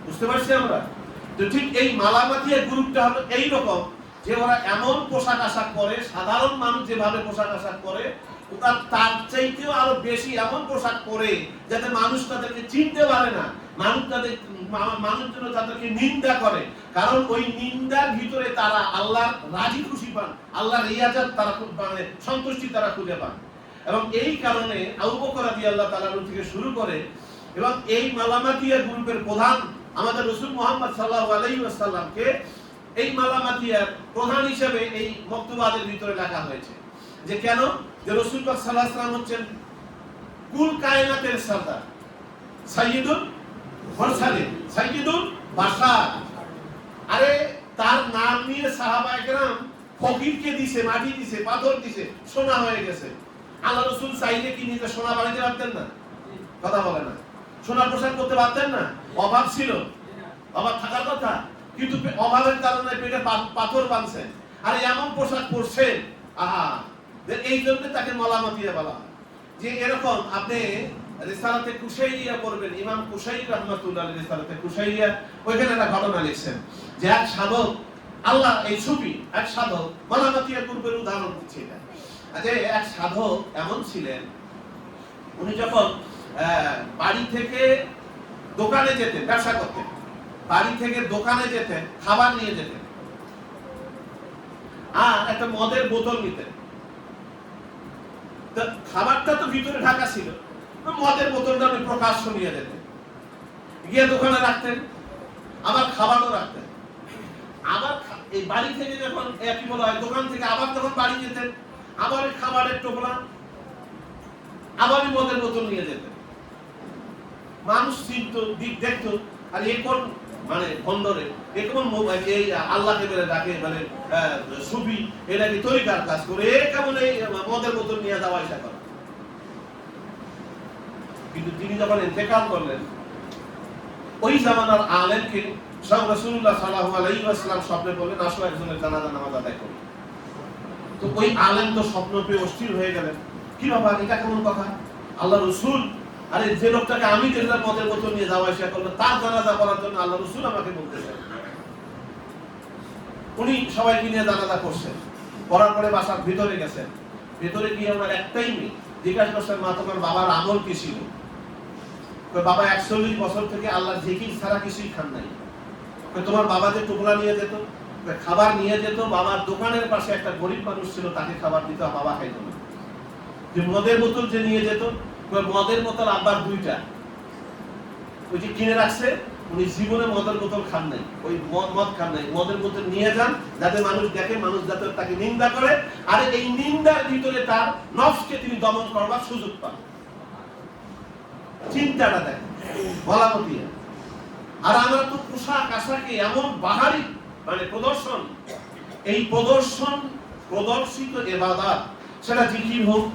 বুঝতে পারছি আমরা? তো ঠিক এই মালামাতিয়া গ্রুপটা হলো এইরকম, যে ওরা এমন পোশাক আশাক করে, সাধারণ মানুষ যেভাবে পোশাক আশাক করে তার চাইতেও আরো বেশি এমন পোশাক পরে যাতে মানুষ তাদেরকে চিনতে পারে না, মানুষ যেন তাদেরকে নিন্দা করে। কারণ ওই নিন্দার ভিতরে তারা আল্লাহর রাজি খুশি পান, আল্লাহর রিয়াজাত তারা মানে সন্তুষ্টি তারা খুঁজে পান। এবং এই কারণে আবু বকর রাদিয়াল্লাহু তাআলা থেকে শুরু করে, এবং এই মালামাতিয়া গ্রুপের প্রধান আমাদের রাসূল মুহাম্মদ সাল্লাল্লাহু আলাইহি ওয়াসাল্লামকে এই মালামাতিয়ার প্রধান হিসেবে এই মক্তবাদের ভিতরে লেখা হয়েছে। যে কেন? যে রাসূল পাক সাল্লাল্লাহু আলাইহি ওয়াসাল্লাম হচ্ছেন কুল কায়নাতের সরদার, সাইয়্যিদুল মুরসালিন, সাইয়্যিদুল বাশার। আরে তার নাম নিয়ে সাহাবায়ে কেরাম ফকিরকে দিছে, মাটি দিছে, পাথর দিছে, সোনা হয়ে গেছে। আল্লাহ রাসূল চাইলে কি নিজে সোনা বানাইতে পারতেন না? কথা বলে না। সোনার পোশাক করতে পারতেন না? অভাব ছিল, অভাব থাকার কথা, কিন্তু অভাবের কারণে পেটে পাথর বাঁধছে। আর এমন পোশাক পরছে, আহা, এই জন্য তাকে মালামাতিয়া বলা হয়। যে এরকম আপনি রিসালাতে কুশাইরিয়া পড়বেন, ইমাম কুশাইরি রাহমাতুল্লাহ আলাইহি রিসালাতে কুশাইরিয়া, ওইখানে একটা ঘটনা লিখছেন যে এক সাধক, আল্লাহ এই সুফি এক সাধক, মালামাতিয়া গ্রুপের উদাহরণ দিচ্ছে এটা। যে এক সাধক এমন ছিলেন, উনি যখন বাড়ি থেকে দোকানে যেতেন ব্যবসা করতেন, বাড়ি থেকে দোকানে যেতেন, খাবার নিয়ে যেতেন, আর একটা মদের বোতল নিতেন। খাবারটা তো ভিতরে ঢাকা ছিল, মদের বোতলটা উনি প্রকাশ্য নিয়ে যেতেন, গিয়ে দোকানে রাখতেন, আবার খাবারও রাখতেন। আবার এই বাড়ি থেকে যখন কি বলা হয়, দোকান থেকে আবার যখন বাড়ি যেতেন, আবার খাবারের টোপলা, আবারই মদের বোতল নিয়ে যেতেন। মানুষ চিন্তা দিক দেখতো, আর এ কোন মানে ভণ্ডরে, এ কোন এই আল্লাহকে বেড়ে ডাকে, মানে সুফি, এটা কি তরিকার কাজ করে, এ কেমন এই মদের বোতল নিয়ে যাওয়া আসা করে। কিন্তু তিনি যখন ইন্তেকাল করলেন, ওই জামানার আলেমকে রাসূলুল্লাহ সাল্লাল্লাহু আলাইহি ওয়াসাল্লাম স্বপ্নে বললেন, আসো একজনের জানাজা নামাজ আদায় করো। তো ওই আলেম তো স্বপ্ন পেয়ে অস্থির হয়ে গেলেন, কি ব্যাপার, এটা কেমন কথা, আল্লাহ রাসূল, আরে যে লোকটাকে আমি দেখলাম মদের বোতল নিয়ে যাওয়া আসা করলো, তার জানাজা করার জন্য আল্লাহ রাসূল আমাকে বলতেছেন। উনি সবাইকে নিয়ে জানাজা করছেন, করার পরে বাসার ভিতরে গেছেন, ভিতরে গিয়ে ওনার একটাই মেয়ে জিজ্ঞাসা করছেন, মা তোমার বাবার আমল কি ছিল? বাবা 41 বছর থেকে আল্লাহর জিকির ছাড়া কিছুই খান নাই। তোমার বাবা যে টুকরা নিয়ে যেত, খাবার নিয়ে যেত, বাবার দোকানের পাশে একটা গরিব মানুষ ছিল, তাকে খাবার দিত, বাবা খাইত না। যে মদের বোতল যে নিয়ে যেত, মদের বোতল আব্বার 2টা, ওই যে কিনে রাখছে, উনি জীবনে মদের বোতল খান নাই, ওই মদ খান নাই। মদের বোতল নিয়ে যান যাতে মানুষ দেখে, মানুষ যাতে তাকে নিন্দা করে, আর এই নিন্দার ভিতরে তার নফসকে তিনি দমন করবার সুযোগ পান। চিন্তাটা দেখেন, বলা মতি। আর আমরা তো পোশাক আশাকে এমন বাহারি মানে প্রদর্শন, এই প্রদর্শিত ইবাদত, সেটা জিকির হোক,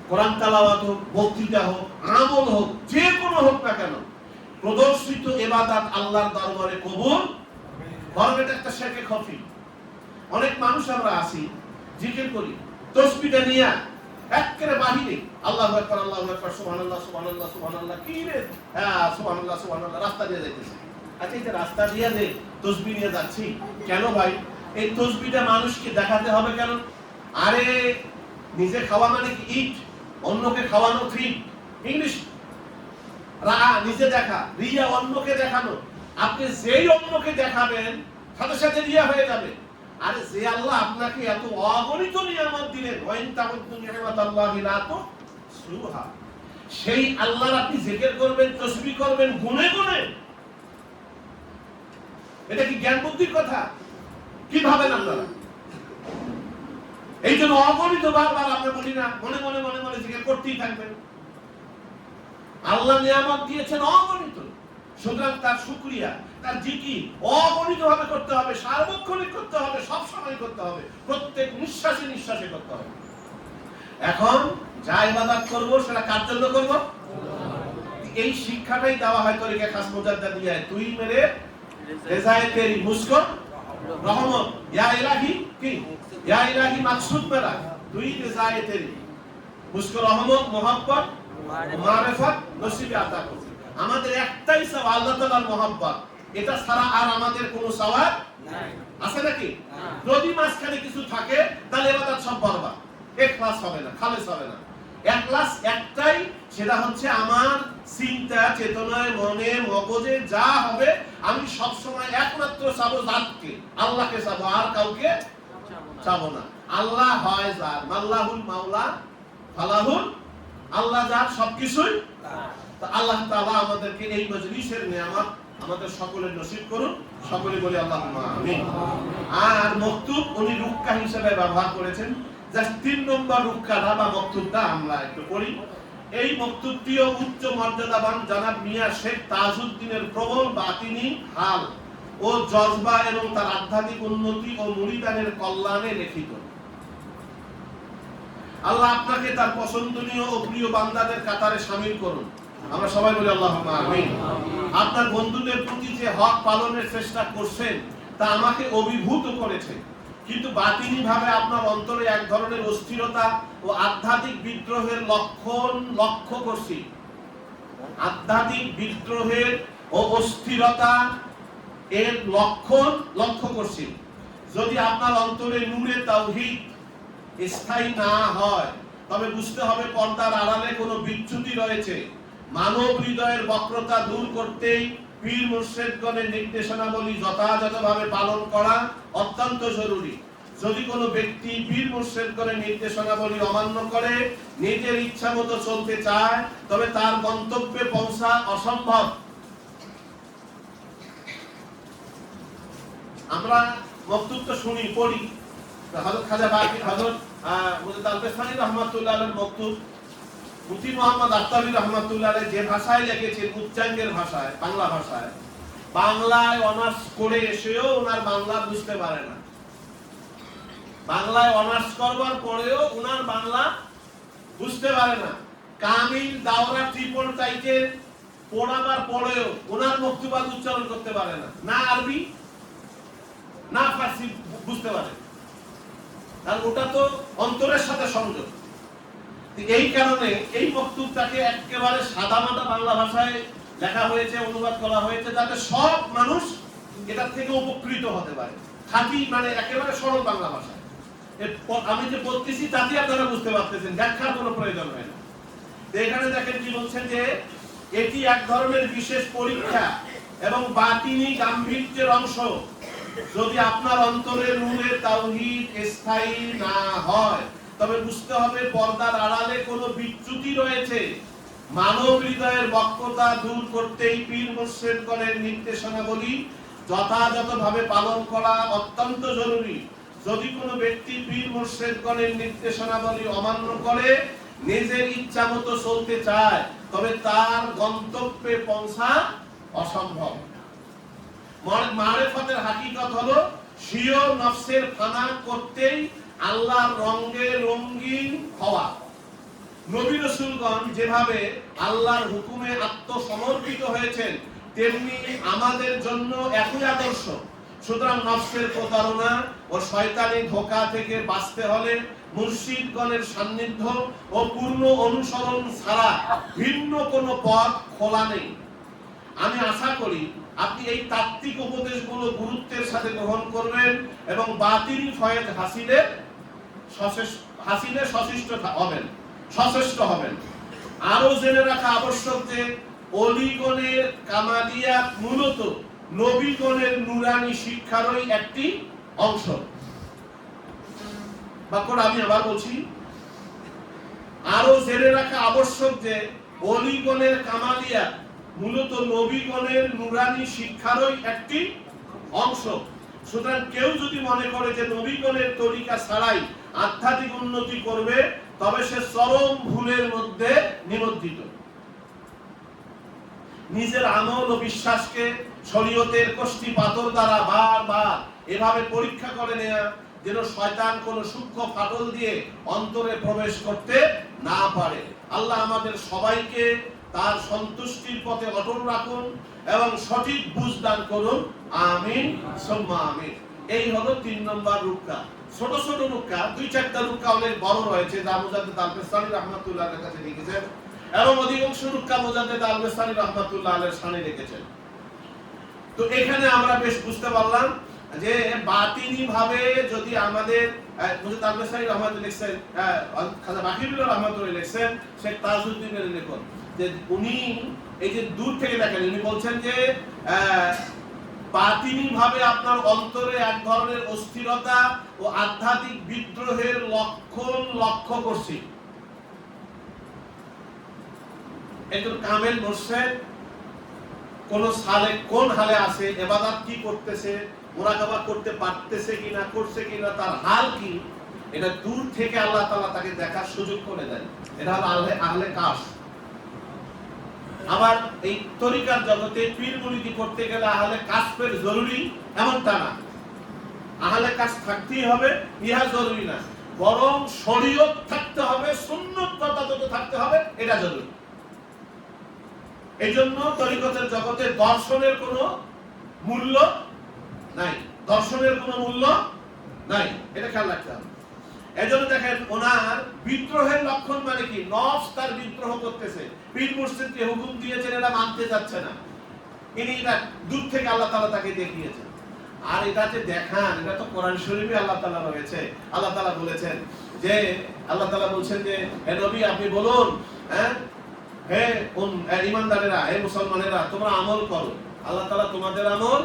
কোরআন তেলাওয়াত হোক, বক্তৃতা হোক, আমল হোক, যে কোনো হোক না কেন, প্রদর্শিত ইবাদত আল্লাহর দরবারে কবুল, বরং এটা একটা শেরকে খফি। অনেক মানুষ আমরা আছি, জিকির করি, তাসবিহটা নিয়ে একেবারে বাহিরে আল্লাহু আকবার, আল্লাহু আকবার, সুবহানাল্লাহ, সুবহানাল্লাহ, সুবহানাল্লাহ, কি রে, হ্যাঁ সুবহানাল্লাহ, সুবহানাল্লাহ, রাস্তা দিয়ে যাইতেছে। আচ্ছা, এই যে রাস্তা দিয়ে যে তাসবিহ নিয়ে যাচ্ছি কেন ভাই? এই তাসবিহটা মানুষকে দেখাতে হবে কেন? আরে নিজে খাওয়া মানে কি ইট, অন্যকে খাওয়ানো ট্রিট, ইংলিশ নিজে দেখা, রিয়া অন্যকে দেখানো। আপনি যেই অন্যকে দেখাবেন সাথে সাথে রিয়া হয়ে যাবে। আরে যে আল্লাহ আপনাকে এত অগণিত নিয়ামত দিলেন, ওয়াইন তাউদ্দু নি'মাতাল্লাহি লা তুহসুহা, সেই আল্লাহর আপনি জিকির করবেন, তাসবিহ করবেন গুনে গুনে। এটা কি জ্ঞান বুদ্ধির কথা? কি ভাবেন আপনারা? এই জন্য অগণিত বারবার আমরা বলি না, মনে মনে মনে মনে জিকির করতেই থাকবেন। আল্লাহ নিয়ামত দিয়েছেন অগণিত, সুতরাং তার শুকরিয়া, তার জিকির অগণিত ভাবে করতে হবে, সার্বক্ষণিক করতে হবে, সব সময় করতে হবে, প্রত্যেক নিঃশ্বাসে নিঃশ্বাসে করতে হবে। এখন যা ইবাদত করব সেটা কার জন্য করব? এই শিক্ষাটাই দেওয়া হয় তরিকা খাস মুজাদ্দা দিয়ে, তুই মেরে রেজায়ে তেরি মুসকো রহমত, ইয়া ইলাহি কি, ইয়া ইলাহি মাকসুদ মেরা, তুই রেজায়ে তেরি মুসকো রহমত, মোহাব্বত, মারিফাত নসিবে আতা কর। আমাদের একটাই সওয়াব আল্লাহ তাআলার মহব্বত, এটা ছাড়া আর আমাদের কোনো সওয়াব নাই, আছে নাকি? যদি মাঝখানে কিছু থাকে তাহলে ইবাদত সব বরবাদ, ইখলাস হবে না, খালেস হবে না। ইখলাস একটাই, সেটা হচ্ছে আমার চিন্তা চেতনায়, মনে মগজে যা হবে, আমি সব সময় একমাত্র চাবো জাতকে, আল্লাহকে চাবো, আর কাউকে চাবো না। আল্লাহ হয় যার, মাল্লাহুল মাওলা ফালাহুল, আল্লাহ যার সবকিছুই তার। আল্লাহ তাআলা আমাদেরকে এই মজলিসের নিয়ামত আমাদের সকলের নসিব করুন, সকলে বলি আল্লাহুম্মা আমিন। আর মকতুব উনি রুক্কা হিসেবে ব্যবহার করেছেন, জাস্ট 3 নম্বর রুক্কাটা বা মকতুবটা আমরা একটু পড়ি। এই মকতুবটিও উচ্চ মর্যাদাবান জনাব মিয়া শেখ তাজউদ্দিনের প্রবল বাতিনি হাল ও জজবা এবং তার আধ্যাত্মিক উন্নতি ও মুরিদানের কল্যাণে লিখিত। আল্লাহ আপনাকে তার পছন্দনীয় ও প্রিয় বান্দাদের কাতারে শামিল করুন, আমরা সবাই বলি আল্লাহুম্মা আমিন। আপনার বন্ধুদের প্রতি যে হক পালনের চেষ্টা করছেন তা আমাকে অভিভূত করেছে, কিন্তু বাতিনি ভাবে আপনার অন্তরে এক ধরনের অস্থিরতা ও আধ্যাত্মিক বিদ্রোহের লক্ষণ লক্ষ্য করছি। আধ্যাত্মিক বিদ্রোহের ও অস্থিরতা এর লক্ষণ লক্ষ্য করছি। যদি আপনার অন্তরে নূরে তাওহীদ স্থায়ী না হয় তবে বুঝতে হবে পর্দার আড়ালে কোনো বিচ্যুতি রয়েছে। মানব হৃদয়ের বক্রতা দূর করতেই পীর মুর্শিদগণের নির্দেশনাবলী যথাযথভাবে পালন করা অত্যন্ত জরুরি। যদি কোনো ব্যক্তি পীর মুর্শিদগণের নির্দেশনাবলী অমান্য করে নিজের ইচ্ছা মতো চলতে চায় তবে তার গন্তব্যে পৌঁছা অসম্ভব। আমরা বক্তব্য তো শুনি পড়ি, হযরত খাজা বাকি হযরত মুজাদ্দিদ আল-বেস্তামী রাহমাতুল্লাহ আলাইহির বক্তব্য মুফতি মুহাম্মদ আত্তাবী রাহমাতুল্লাহ আলাইহি যে ভাষায় লিখেছেন, উচ্চাঙ্গের ভাষায়, বাংলা ভাষায়, বাংলায় অনার্স করে এসেও ওনার বাংলা বুঝতে পারে না। বাংলায় অনার্স করবার পরেও ওনার বাংলা বুঝতে পারে না। কামিল দাওরা ট্রিপল টাইটেল পড়াবার পরেও ওনার বক্তব্য উচ্চারণ করতে পারে না, না আরবি না ফার্সি বুঝতে পারে। আর ওটা তো অন্তরের সাথে সংযোগ। এই কারণে এই বক্তব্যটাকে একেবারে সাদামাটা বাংলা ভাষায় লেখা হয়েছে, অনুবাদ করা হয়েছে, যাতে সব মানুষ এটার থেকে উপকৃত হতে পারে। খাঁটি মানে একেবারে সরল বাংলা ভাষা। আমি যে বলতেছি তাতে আপনারা বুঝতে পারতেছেন, ব্যাখ্যার কোনো প্রয়োজন হয় না। এখানে দেখেন কি বলছেন যে এটি এক ধরনের বিশেষ পরীক্ষা এবং বাতিনি গাম্ভীর্যের অংশ। যদি আপনার অন্তরে নূরে তাওহীদ স্থায়ী না হয় তবে বুঝতে হবে পর্দার আড়ালে কোনো বিচ্যুতি রয়েছে। মানব হৃদয়ের বক্রতা দূর করতেই পীর মুর্শিদগণের নির্দেশনাবলী যথাযথভাবে পালন করা অত্যন্ত জরুরি। যদি কোনো ব্যক্তি পীর মুর্শিদগণের নির্দেশনাবলী অমান্য করে নিজের ইচ্ছা মতো চলতে চায় তবে তার গন্তব্যে পৌঁছা অসম্ভব। মারেফতের হাকিকত হলো স্বীয় নফসের ফানা করতেই আল্লাহর রঙে রঙিন হওয়া। নবী রাসূলগণ যেভাবে আল্লাহর হুকুমে আত্মসমর্পিত হয়েছেন তেমনি আমাদের জন্য একই আদর্শ। সুতরাং নফসের প্রতারণা ও শয়তানি ধোঁকা থেকে বাঁচতে হলে মুর্শিদগণের সান্নিধ্য ও পূর্ণ অনুসরণ ছাড়া ভিন্ন কোনো পথ খোলা নেই। আমি আশা করি আপনি এই তাত্ত্বিক উপদেশগুলো গুরুত্বের সাথে গ্রহণ করবেন এবং বাতিল ফয়েজ হাসিলে সচেষ্ট হবেন। আরো জেনে রাখা আবশ্যক যে অলিগণের কামালিয়াত মূলত নবীগণের নুরানি শিক্ষারই একটি অংশ। বাক্যটা আমি আবার বলছি, আরো জেনে রাখা আবশ্যক যে অলিগণের কামালিয়াত মূলত নবীগণের নুরানি শিক্ষারই একটি অংশ। সুতরাং কেউ যদি মনে করে যে নবীগণের তরিকা ছাড়াই আধ্যাত্মিক উন্নতি করবে তবে সে চরম ভুলের মধ্যে নিমজ্জিত। নিজের আমল ও বিশ্বাসকে শরীয়তের কষ্টি পাথর দ্বারা বারবার এভাবে পরীক্ষা করে নেয়া যেন শয়তান কোন সূক্ষ্ম ফাটল দিয়ে অন্তরে প্রবেশ করতে না পারে। আল্লাহ আমাদের সবাইকে তার সন্তুষ্টির পথে অটল রাখুন এবং সঠিক বুঝ দান করুন। আমিন সুম্মা আমিন। এই হলো ৩ নম্বর রুক্কা। ছোট ছোট রুক্কা, ২-৪টা রুক্কা অনেক বড় রয়েছে যা মুজাদ্দিদ আল-বেস্তামী রাহমাতুল্লাহ আলাইহির কাছে লিখেছেন এবং অধিকাংশ রুক্কা মুজাদ্দিদ আল-বেস্তামী রাহমাতুল্লাহ আলাইহির শানে লিখেছেন। তো এখানে আমরা বেশ বুঝতে পারলাম যে বাতিনি ভাবে যদি আমাদের মুজাদ্দিদ আল-বেস্তামী রাহমাতুল্লাহ লিখছেন, খাজা বাকিরুল্লাহ রাহমাতুল্লাহ লিখছেন, শেখ তাজউদ্দিনের লেখন যে উনি এই যে দূর থেকে দেখেন, উনি বলছেন যে বাতিনি ভাবে আপনার অন্তরে এক ধরনের অস্থিরতা ও আধ্যাত্মিক বিদ্রোহের লক্ষণ লক্ষ্য করছি। একজন কামেল মুর্শিদ কোন সালে কোন হালে আছে, ইবাদত কি করতেছে, মুরাকাবা করতে পারতেছে কিনা, করছে কিনা, তার হাল কি, এটা দূর থেকে আল্লাহ তাআলা তাকে দেখার সুযোগ করে দেন। এটা হলো আহলে কাশ। আবার এই তরিকার জগতে পীর মুরিদি করতে গেলে আহলে কাশফের জরুরি এমনটা না। আহলে কাশ থাকতেই হবে ইহা জরুরি না, বরং শরীয়ত থাকতে হবে, সুন্নাত যথাযথ থাকতে হবে, এটা জরুরি। এইজন্য তরিকতের জগতে দর্শনের কোনো মূল্য নাই, দর্শনের কোনো মূল্য নাই, এটা খেয়াল রাখতে হবে। এজন্য দেখেন ওনার বিদ্রোহের লক্ষণ মানে কি, নফস তার বিদ্রোহ করতেছে, পীর মুর্শিদকে হুকুম দিয়েছেন এটা মানতে যাচ্ছে না, ইনি এটা দূর থেকে আল্লাহ তাআলা তাকে দেখিয়েছেন। আর এটা যে দেখান, এটা তো কোরআন শরীফে আল্লাহ তাআলা রয়েছে। আল্লাহ তাআলা বলেছেন যে, আল্লাহ তাআলা বলছেন যে হে নবী আপনি বলুন, হে ঈমানদারেরা, হে মুসলমানেরা তোমরা আমল করো, আল্লাহ তাআলা তোমাদের আমল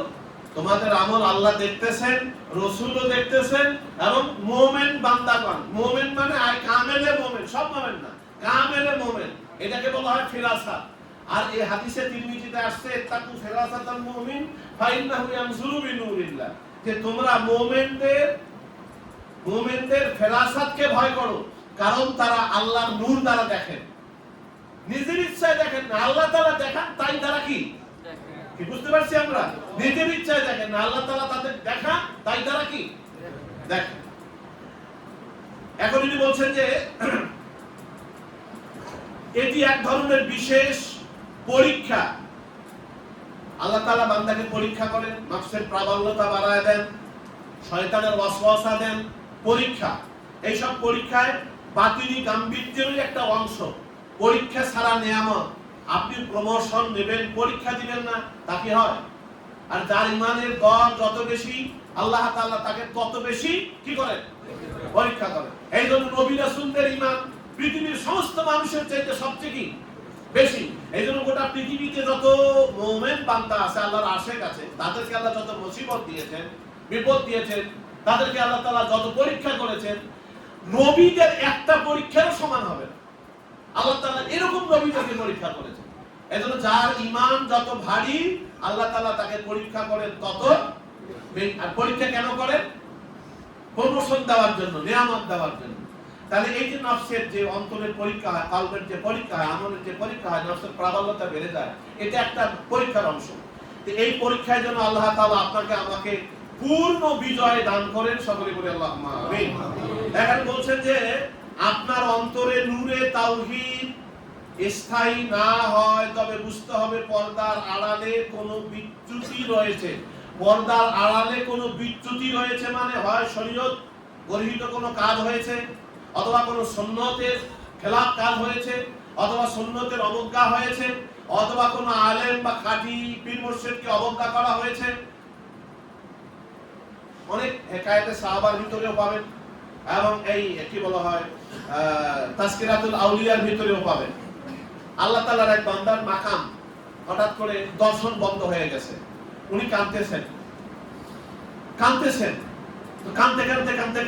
তোমাদের আমল আল্লাহ দেখতেছেন, রাসূলও দেখতেছেন, এবং মুমিন বান্দাগণ, মুমিন মানে কামেলে মুমিন, সব মুমিন না, কামেলে মুমিন, এটাকে বলা হয় ফিরাসাত। আর এই হাদিসে তিরমিজিতে আসছে তাকু ফিরাসাতাল মুমিন ফাইন্নাহু ইয়ানজুরু বিনুরিল্লাহ, যে তোমরা মুমিনদের ফিরাসাতকে ভয় করো, কারণ তারা আল্লাহর নূর দ্বারা দেখেন, নিজের ইচ্ছায় দেখেন না, আল্লাহ তাআলা দেখান, তাই তারা কি বুঝতে পারছি আমরা, নিজের ইচ্ছায় দেখেন না, আল্লাহ তাআলা তাদের দেখান, তাই তারা কি দেখেন। এখন তিনি বলছেন যে এটি এক ধরনের বিশেষ পরীক্ষা। আল্লাহ তাআলা বান্দাকে পরীক্ষা করেন, নফসের প্রাবল্যতা বাড়ায় দেন, শয়তানের ওয়াসওয়াসা দেন, পরীক্ষা। এইসব পরীক্ষায় বাতিনি গাম্ভীর্যেরই একটা অংশ। পরীক্ষা ছাড়া নিয়ামত, আপনি প্রমোশন নেবেন, পরীক্ষা দিবেন না, তা কি হয়? আর যার ইমানের দর যত বেশি, আল্লাহ তাআলা তাকে তত বেশি কি করেন? পরীক্ষা করেন। এই জন্য নবী রাসূলদের ঈমান পৃথিবীর সমস্ত মানুষের চাইতে সবচেয়ে কি বেশি। এই জন্য গোটা পৃথিবীতে যত মুমিন বান্দা আছে, আল্লাহর আশিক আছে, তাদেরকে আল্লাহ যত মুসিবত দিয়েছেন, বিপদ দিয়েছেন, তাদেরকে আল্লাহ তাআলা যত পরীক্ষা করেছেন, নবীদের একটা পরীক্ষারও সমান হবে না। আল্লাহ তাআলা এরকম নবীদেরকে পরীক্ষা করেছেন। এজন্য যার ঈমান যত ভারী, আল্লাহ তাআলা তাকে পরীক্ষা করেন তত। আর পরীক্ষা কেন করেন? প্রমোশন দেওয়ার জন্য, নিয়ামত দেওয়ার জন্য। তাহলে এই যে নফসের যে অন্তরের পরীক্ষা হয়, কলবের যে পরীক্ষা হয়, আমলের যে পরীক্ষা হয়, নফসের প্রাবল্যতা বেড়ে যায়, এটা একটা পরীক্ষার অংশ। তো এই পরীক্ষায় যেন আল্লাহ তাআলা আপনাকে আমাকে পূর্ণ বিজয় দান করেন, সকলে বলি আল্লাহুম্মা আমিন। এখন বলছেন যে আপনার অন্তরে নূরে তাওহীদ স্থায়ী না হয়, তবে বুঝতে হবে পর্দার আড়ালে কোনো বিচ্যুতি রয়েছে। পর্দার আড়ালে কোনো বিচ্যুতি রয়েছে মানে হয় শরীয়ত গর্হিত কোনো কাজ হয়েছে, অথবা কোনো সুন্নতের খেলাফ কাজ হয়েছে, অথবা সুন্নতের অবজ্ঞা হয়েছে, অথবা কোনো আলেম বা খাঁটি পীর মুর্শিদকে অবজ্ঞা করা হয়েছে। অনেক হেকায়েতে সাহাবার ভিতরেও পাবেন, এবং এই কি বলা হয় তাজকিরাতুল আউলিয়ার ভিতরেও পাবেন। আল্লাহ তাআলার এক বান্দার মাকাম হঠাৎ করে দর্শন বন্ধ হয়ে গেছে, উনি কাঁদতেছেন। তো কাঁদতে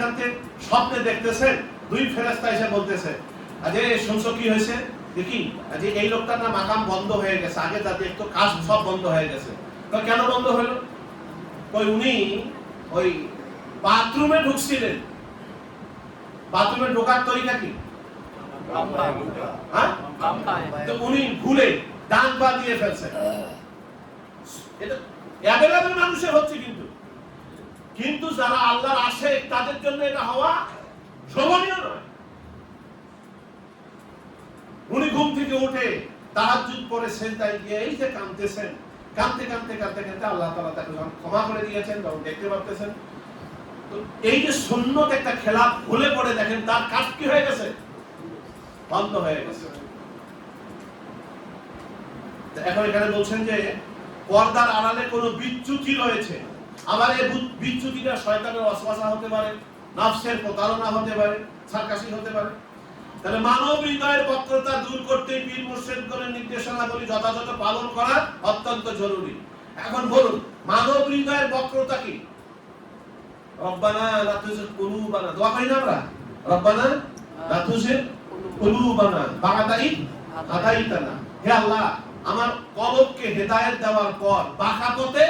স্বপ্নে দেখতেছেন দুই ফেরেশতা এসে বলতেছে, আজে শুনছো কি হয়েছে দেখি, আজে এই লোকটার না মাকাম বন্ধ হয়ে গেছে, আগে যা দেখতো কাজ সব বন্ধ হয়ে গেছে। তো কেন বন্ধ হলো? কই উনি ওই বাথরুমে ঢুকছিলেন, বাথরুমে ঢোকার তরিকা কি? তো উনি ভুলে ডান পা দিয়ে ফেলছে। এটা অ্যাভেলেবল মানুষের হচ্ছে, কিন্তু যারা আল্লাহর আশিক তাদের জন্য এটা হওয়া শোভনীয় নয়। উনি ঘুম থেকে উঠে তাহাজ্জুদ পড়ে সেজদায় গিয়ে এই যে কাঁদতেছেন, কাঁদতে আল্লাহ তাআলা তাকে ক্ষমা করে দিয়েছেন, যখন দেখতে পাচ্ছেন। তো এই যে সুন্নত একটা খেলাফ ভুলে পড়ে, দেখেন তার কাজ কি হয়ে গেছে? বন্ধ হয়ে গেছে। এখন এখানে বলছেন যে পর্দার আড়ালে কোনো বিচ্যুতি রয়েছে। আবার এই বিচ্যুতিটা শয়তানের ওয়াসওয়াসা হতে পারে, নফসের প্রতারণা হতে পারে, সারকাশি হতে পারে। তাহলে মানব হৃদয়ের বক্রতা দূর করতে পীর মুর্শিদগণের নির্দেশনাবলী যথাযথ পালন করা অত্যন্ত জরুরি। এখন বলুন, মানব হৃদয়ের বক্রতা কি? রব্বানা লা তুযিগ কুলুবানা, দোয়া করি না আমরা? রব্বানা লা তুযিগ কুলুবানা বা'দা ইয হাদাইতানা। হে আল্লাহ, আমার কলবকে হেদায়েত দেওয়ার পর বাঁকা পথে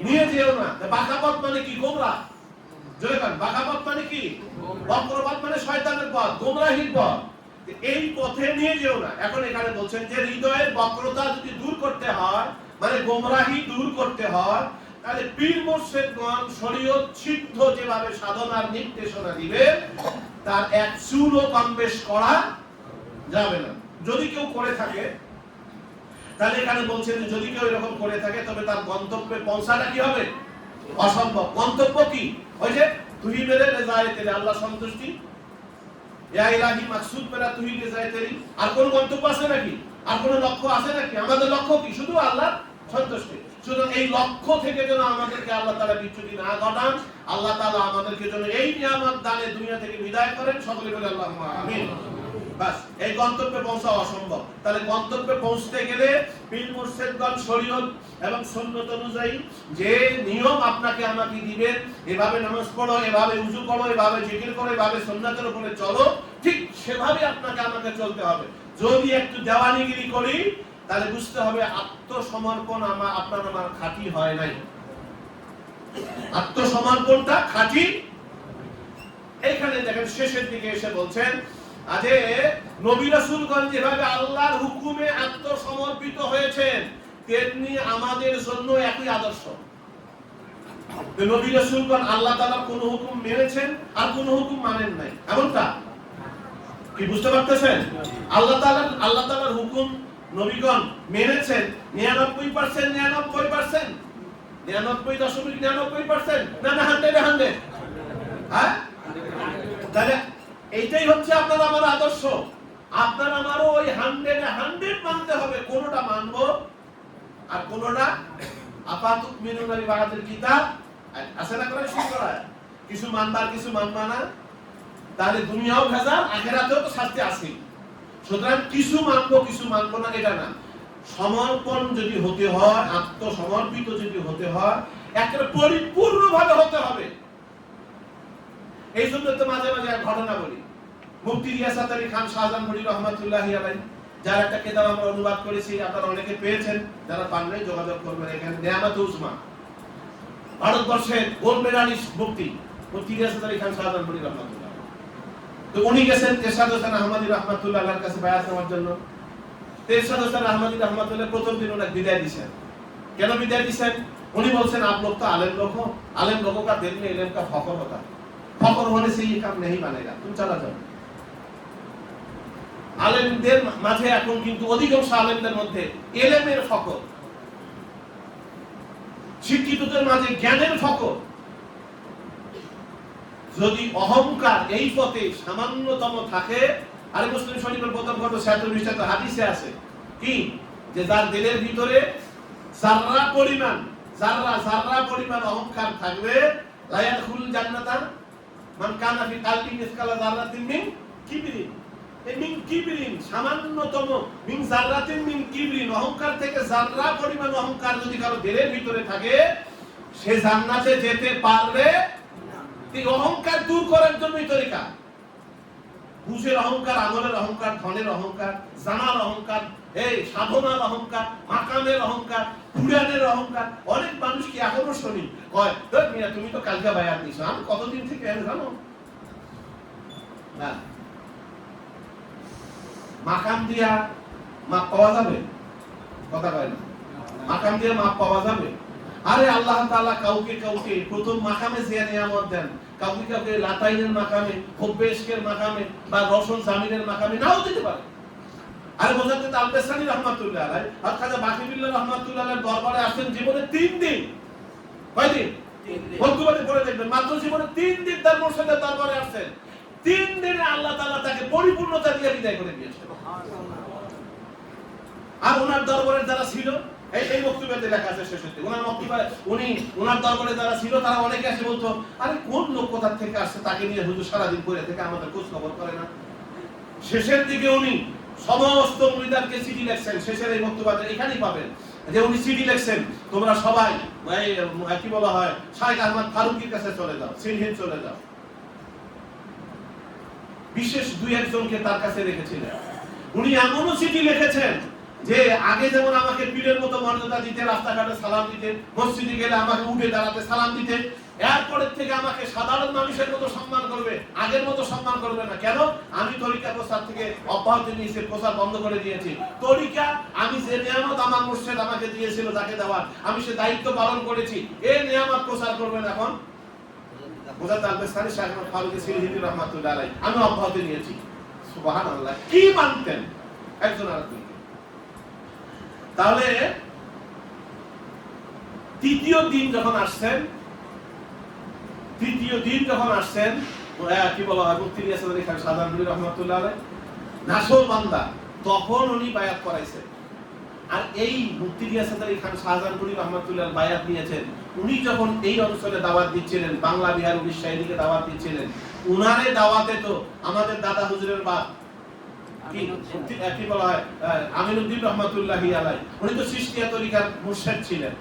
নিয়ে যেও না। বাঁকা পথ মানে কি? গোমরাহ। জোরে বলেন, বাঁকা পথ মানে কি? বক্র পথ মানে শয়তানের পথ, গোমরাহির পথ। এই পথে নিয়ে যেও না। এখন এখানে বলছেন যে হৃদয়ের বক্রতা যদি দূর করতে হয়, মানে গোমরাহি দূর করতে হয়, তাহলে পীর মুর্শিদগণ শরীয়ত সিদ্ধ যেভাবে সাধনার নির্দেশনা দিবে, তার এক চুলও কম বেশ করা যাবে না। যদি কেউ করে থাকে, তাহলে এখানে বলছেন যে যদি কেউ এরকম করে থাকে, তবে তার গন্তব্যে পৌঁছাটা কি হবে? অসম্ভব। গন্তব্য কি? ওই যে তুহি মেরে রেজায়ে তেরি, আল্লাহ সন্তুষ্টি, ইয়া ইলাহি মাকসুদ মেরা তুহি রেজায়ে তেরি। আর কোন গন্তব্য আছে নাকি? আর কোন লক্ষ্য আছে নাকি? আমাদের লক্ষ্য কি? শুধু আল্লাহর সন্তুষ্টি। সুতরাং এই লক্ষ্য থেকে যেন আমাদেরকে আল্লাহ তাআলা বিচ্যুতি না ঘটান, আল্লাহ তাআলা আমাদেরকে যেন এই নিয়ামত দানে দুনিয়া থেকে বিদায় করেন, সকলে বলে আল্লাহুম্মা আমিন। বাস, এই গন্তব্যে পৌঁছানো অসম্ভব। তাহলে গন্তব্যে পৌঁছতে গেলে পীর মুর্শিদগণ শরীয়ত এবং সুন্নত অনুযায়ী যে নিয়ম আপনাকে আমাকে দিবেন, এভাবে নামাজ পড়ো, এভাবে উযু করো, এভাবে জিকির করো, এভাবে সুন্নাতের উপরে চলো, ঠিক সেভাবে আপনাকে আমাকে চলতে হবে। যদি একটু দেওয়ানিগিরি করি তাহলে বুঝতে হবে আত্মসমর্পণ আপনার আমার খাঁটি হয় নাই। আত্মসমর্পণটা খাঁটি। এইখানে দেখেন শেষের দিকে এসে বলছেন আজে নবী রাসূলগণ যেভাবে আল্লাহর হুকুমে আত্মসমর্পিত হয়েছেন তেমনি আমাদের জন্য একই আদর্শ। নবী রাসূলগণ আল্লাহ তাআলার কোন হুকুম মেনেছেন আর কোন হুকুম মানেন নাই, এমনটা কি বুঝতে পারতেছেন? আল্লাহ তাআলার হুকুম নবীগণ মেনেছেন 99%, 99%, 99.99% না 100 হ্যাঁ, তাহলে এইটাই হচ্ছে আপনার আমার আদর্শ। আপনার আমারও ওই 100 মানতে হবে, কোনটা মানবো আর কোনটা আপাতত মিনুনা বিবাদের কিতাব আছে না, করে শুরু করা কিছু মানবার কিছু মানবা না, তাহলে দুনিয়াও ভেজাল, আখিরাতেও তো শাস্তি আছে। সুতরাং কিছু মানবো কিছু মানবো না এটা না, সমর্পণ যদি হতে হয়, আত্মসমর্পিত যদি হতে হয় একেবারে পরিপূর্ণভাবে হতে হবে। এই জন্য তো মাঝে মাঝে এক ঘটনা বলি। মুফতি রিয়াসাত আলী খান শাহজাহানপুরী রহমাতুল্লাহি আলাইহি, যার একটা কিতাব আমরা অনুবাদ করেছি, আপনারা অনেকে পেয়েছেন, যারা পান নাই যোগাযোগ করবেন। এখানে নেয়ামত উজমা, ভারতবর্ষের গোল্ড মেডালিস্ট মুফতি রিয়াসাত আলী খান শাহজাহানপুরী রহমাতুল্লাহ, তো উনি গেছেন এরশাদ হোসেন আহমদী রহমাতুল্লাহ আলাইহির কাছে বায়াত নেওয়ার জন্য। এরশাদ হোসেন আহমদী রহমাতুল্লাহ প্রথম দিন ওনাকে বিদায় দিয়েছেন। কেন বিদায় দিয়েছেন? উনি বলছেন आप लोग तो आलिम लोगों का दिल में इल्म का फखर होता है, फखर होने से ये काम नहीं बनेगा, तुम चला जाओ। আলেমদের মাঝে এখন কিন্তু অধিকাংশ আলেমদের মধ্যে ইলমের ফখর, শিক্ষিতদের মাঝে জ্ঞানের ফখর। যদি অহংকার এই পথে সামান্যতম থাকে, আর মুসলিম শরীফের প্রথম খণ্ড 46 হাদিসে আছে কি, যে যার দিলের ভিতরে যাররা পরিমাণ অহংকার থাকবে, লা ইয়াদখুল জান্নাতা মান কানা ফি কালবি মিসকালা যাররাতিন মিন কিবরিন। এই মিন কিবরিন সামান্যতম, মিন যাররাতিন মিন কিবরিন, অহংকার থেকে যাররা পরিমাণ অহংকার যদি কারো দিলের ভিতরে থাকে, সে জান্নাতে যেতে পারবে। এই অহংকার দূর করার জন্যই তরিকা। বুঝের অহংকার, আমলের অহংকার, ধনের অহংকার, জানার অহংকার, এই সাধনার অহংকার, মাকামের অহংকার, পুরাণের অহংকার। অনেক মানুষ কি এখনো শুনি কয়, মিয়া তুমি তো কালকে বায়াত দিছো, আমি কতদিন থেকে জানো না। মাকাম দিয়া মাপ পাওয়া যাবে? কথা কয় না, মাকাম দিয়া মাপ পাওয়া যাবে? আরে আল্লাহ তাআলা কাউকে প্রথম মাকামে যে নিয়ামত দেন, কাউকে লাতাইনের মাকামে, হুব্বে ইশকের মাকামে বা রওশন জামিনের মাকামে নাও দিতে পারে। আরে মুজাদ্দিদ আল-বেসানি রাহমাতুল্লাহ আলাইহি আর খাজা বাকিবিল্লাহ রাহমাতুল্লাহ আলাইহির দরবারে আসেন জীবনে 3 দিন। কয়দিন? বন্ধুবাদী পড়ে দেখবেন, মাত্র জীবনে 3 দিন তার মুর্শিদের দরবারে আসেন। 3 দিনে আল্লাহ তাআলা তাকে পরিপূর্ণতা দিয়ে বিদায় করে দিয়েছেন। আর ওনার দরবারে যারা ছিল, এই বক্তব্যে লেখা আছে শেষের দিকে, ওনার দরবারে যারা ছিল তারা অনেকে এসে বলতো, আরে কোন লোক কোথা থেকে আসছে, তাকে নিয়ে হুজুর সারাদিন পড়ে থেকে আমাদের খোঁজ খবর করে না। শেষের দিকে উনি সমস্ত মুরিদানকে চিঠি লিখছেন, শেষের এই বক্তব্যে এখানেই পাবেন যে উনি চিঠি লিখছেন, তোমরা সবাই কি বলা হয় শাইখ আহমদ ফারুকীর কাছে চলে যাও, সিলহিন চলে যাও। বিশেষ 2-1 জনকে তার কাছে রেখেছিলেন। উনি এমনও চিঠি লিখেছেন যে আগে যেমন আমাকে পীরের মতো মর্যাদা দিতে, রাস্তাঘাটে সালাম দিতে, মসজিদে গেলে আমাকে উঠে দাঁড়াতে সালাম দিতে, এরপরের থেকে আমাকে সাধারণ মানুষের মতো সম্মান করবে, আগের মতো সম্মান করবে না। কেন? আমি তরিকা প্রচার থেকে অব্যাহতি নিয়েছি, প্রচার বন্ধ করে দিয়েছি। তরিকা আমি যে নিয়ামত আমার মুর্শিদ আমাকে দিয়েছিল যাকে দেওয়ার, আমি সে দায়িত্ব পালন করেছি। এই নিয়ামত প্রচার করবেন এখন মুজাদ্দিদ আল-বেসানি শাইখ আহমদ ফারুকী সিলহিনী রাহমাতুল্লাহ আলাইহি, আমি অব্যাহতি নিয়েছি। সুবহানাল্লাহ, কি মানতেন একজন আরেকজন। তাহলে তৃতীয় দিন যখন আসছেন কি বলা হয়, মুফতি রিয়াসাত আলী খান শাহজাহানপুরী রহমাতুল্লাহ আলাইহি নাসল বান্দা, তখন উনি বায়াত করাইছেন। আর এই মুফতি রিয়াসাত আলী খান শাহজাহানপুরী রহমাতুল্লাহ বায়াত নিয়েছেন, উনি যখন এই অঞ্চলে দাওয়াত দিচ্ছিলেন, বাংলা, বিহার, উড়িষ্যা এদিকে দাওয়াত দিচ্ছিলেন, উনারে দাওয়াতে তো আমাদের দাদা হুজুরের বাপ কি বলা হয়, আমিনউদ্দিন রহমাতুল্লাহি আলাইহি, উনি তো চিশতিয়া তরিকার মুর্শিদ ছিলেন।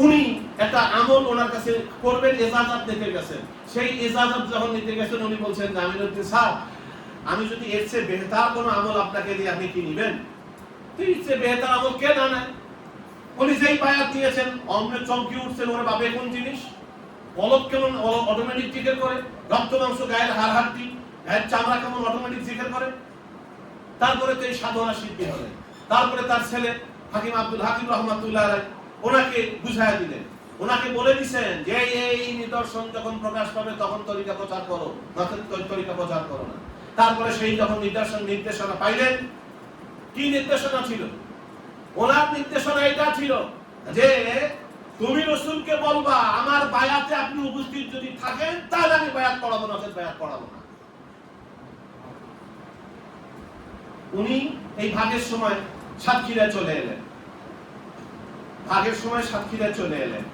উনি একটা আমল ওনার কাছে করবেন, ইজাজত নিতে গেছেন। সেই ইজাজত যখন নিতে গেছেন উনি বলছেন যে আমিনউদ্দিন স্যার, আমি যদি এর চেয়ে বেহতার কোনো আমল আপনাকে দিয়ে আপনি কি নিবেন? এর চেয়ে বেহতার আমল কে না নেয়? উনি যেই বায়াত দিয়েছেন অমনে চমকে উঠছেন, ওরা বাপে কোন জিনিস, পলক কেমন অটোমেটিক জিকির করে, রক্ত মাংস গায়ের হাড় হাড়টি গায়ের চামড়া কেমন অটোমেটিক জিকির করে। তারপরে তো এই সাধনা সিদ্ধি হলেন। তারপরে তার ছেলে হাকিম আব্দুল হাকিম রহমাতুল্লাহ আলাইহি ওনাকে বুঝাইয়া দিলেন, ওনাকে বলে দিয়েছেন যে এই নিদর্শন যখন প্রকাশ পাবে তখন তরিকা প্রচার করো, নয়তো তরিকা প্রচার করো না। তারপরে সেই যখন নির্দেশনা পাইলেন, কি নির্দেশনা ছিল? ওনার নির্দেশনা এটা ছিল যে তুমি রাসূলকে বলবা আমার বায়াতে আপনি উপস্থিত যদি থাকেন তাহলে আমি বায়াত পড়াবো, না বায়াত পড়াবো না। উনি এই ভাগের সময় সাতক্ষীরায় চলে এলেন, চলে এলেন।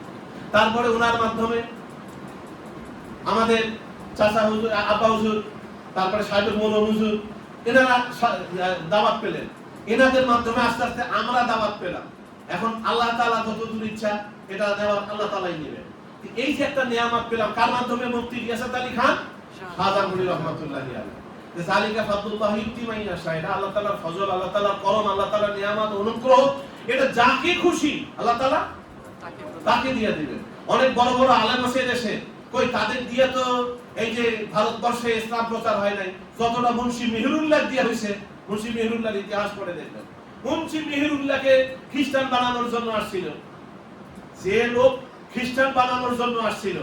তারপরে ওনার মাধ্যমে আমাদের চাচা হুজুর, আব্বা হুজুর, তারপরে সাহেবুল মৌলভী হুজুর, এনারা দাওয়াত পেলেন। এনাদের মাধ্যমে আস্তে আস্তে আমরা দাওয়াত পেলাম। এখন আল্লাহ তাআলা যতদূর ইচ্ছা এটা দেওয়ার আল্লাহ তাআলাই নেবেন। এই যে একটা নিয়ামত পেলাম, কার মাধ্যমে? মুফতি রিয়াসাত আলী খান শাহজাহানপুরী রহমাতুল্লাহি আলাইহি। যে জালিকা ফাদলুল্লাহ ইউতি মান ইয়াশা, এটা আল্লাহ তাআলার ফজল, আল্লাহ তাআলার করম, আল্লাহ তাআলার নিয়ামত, অনুগ্রহ। এটা যাকে খুশি আল্লাহ তাআলা তাকে দিয়ে দিবেন। অনেক বড় বড় আলেম আছে দেশে, কই তাদের দিয়ে তো এই যে ভারতবর্ষে ইসলাম প্রচার হয় নাই, যতটা মুন্সি মেহেরুল্লাহ দিয়ে হইছে। মুন্সি মেহেরুল্লাহর ইতিহাস পড়ে দেখবেন। মুন্সি মেহেরুল্লাহকে খ্রিস্টান বানানোর জন্য আসছিল, যে লোক খ্রিস্টান বানানোর জন্য আসছিল,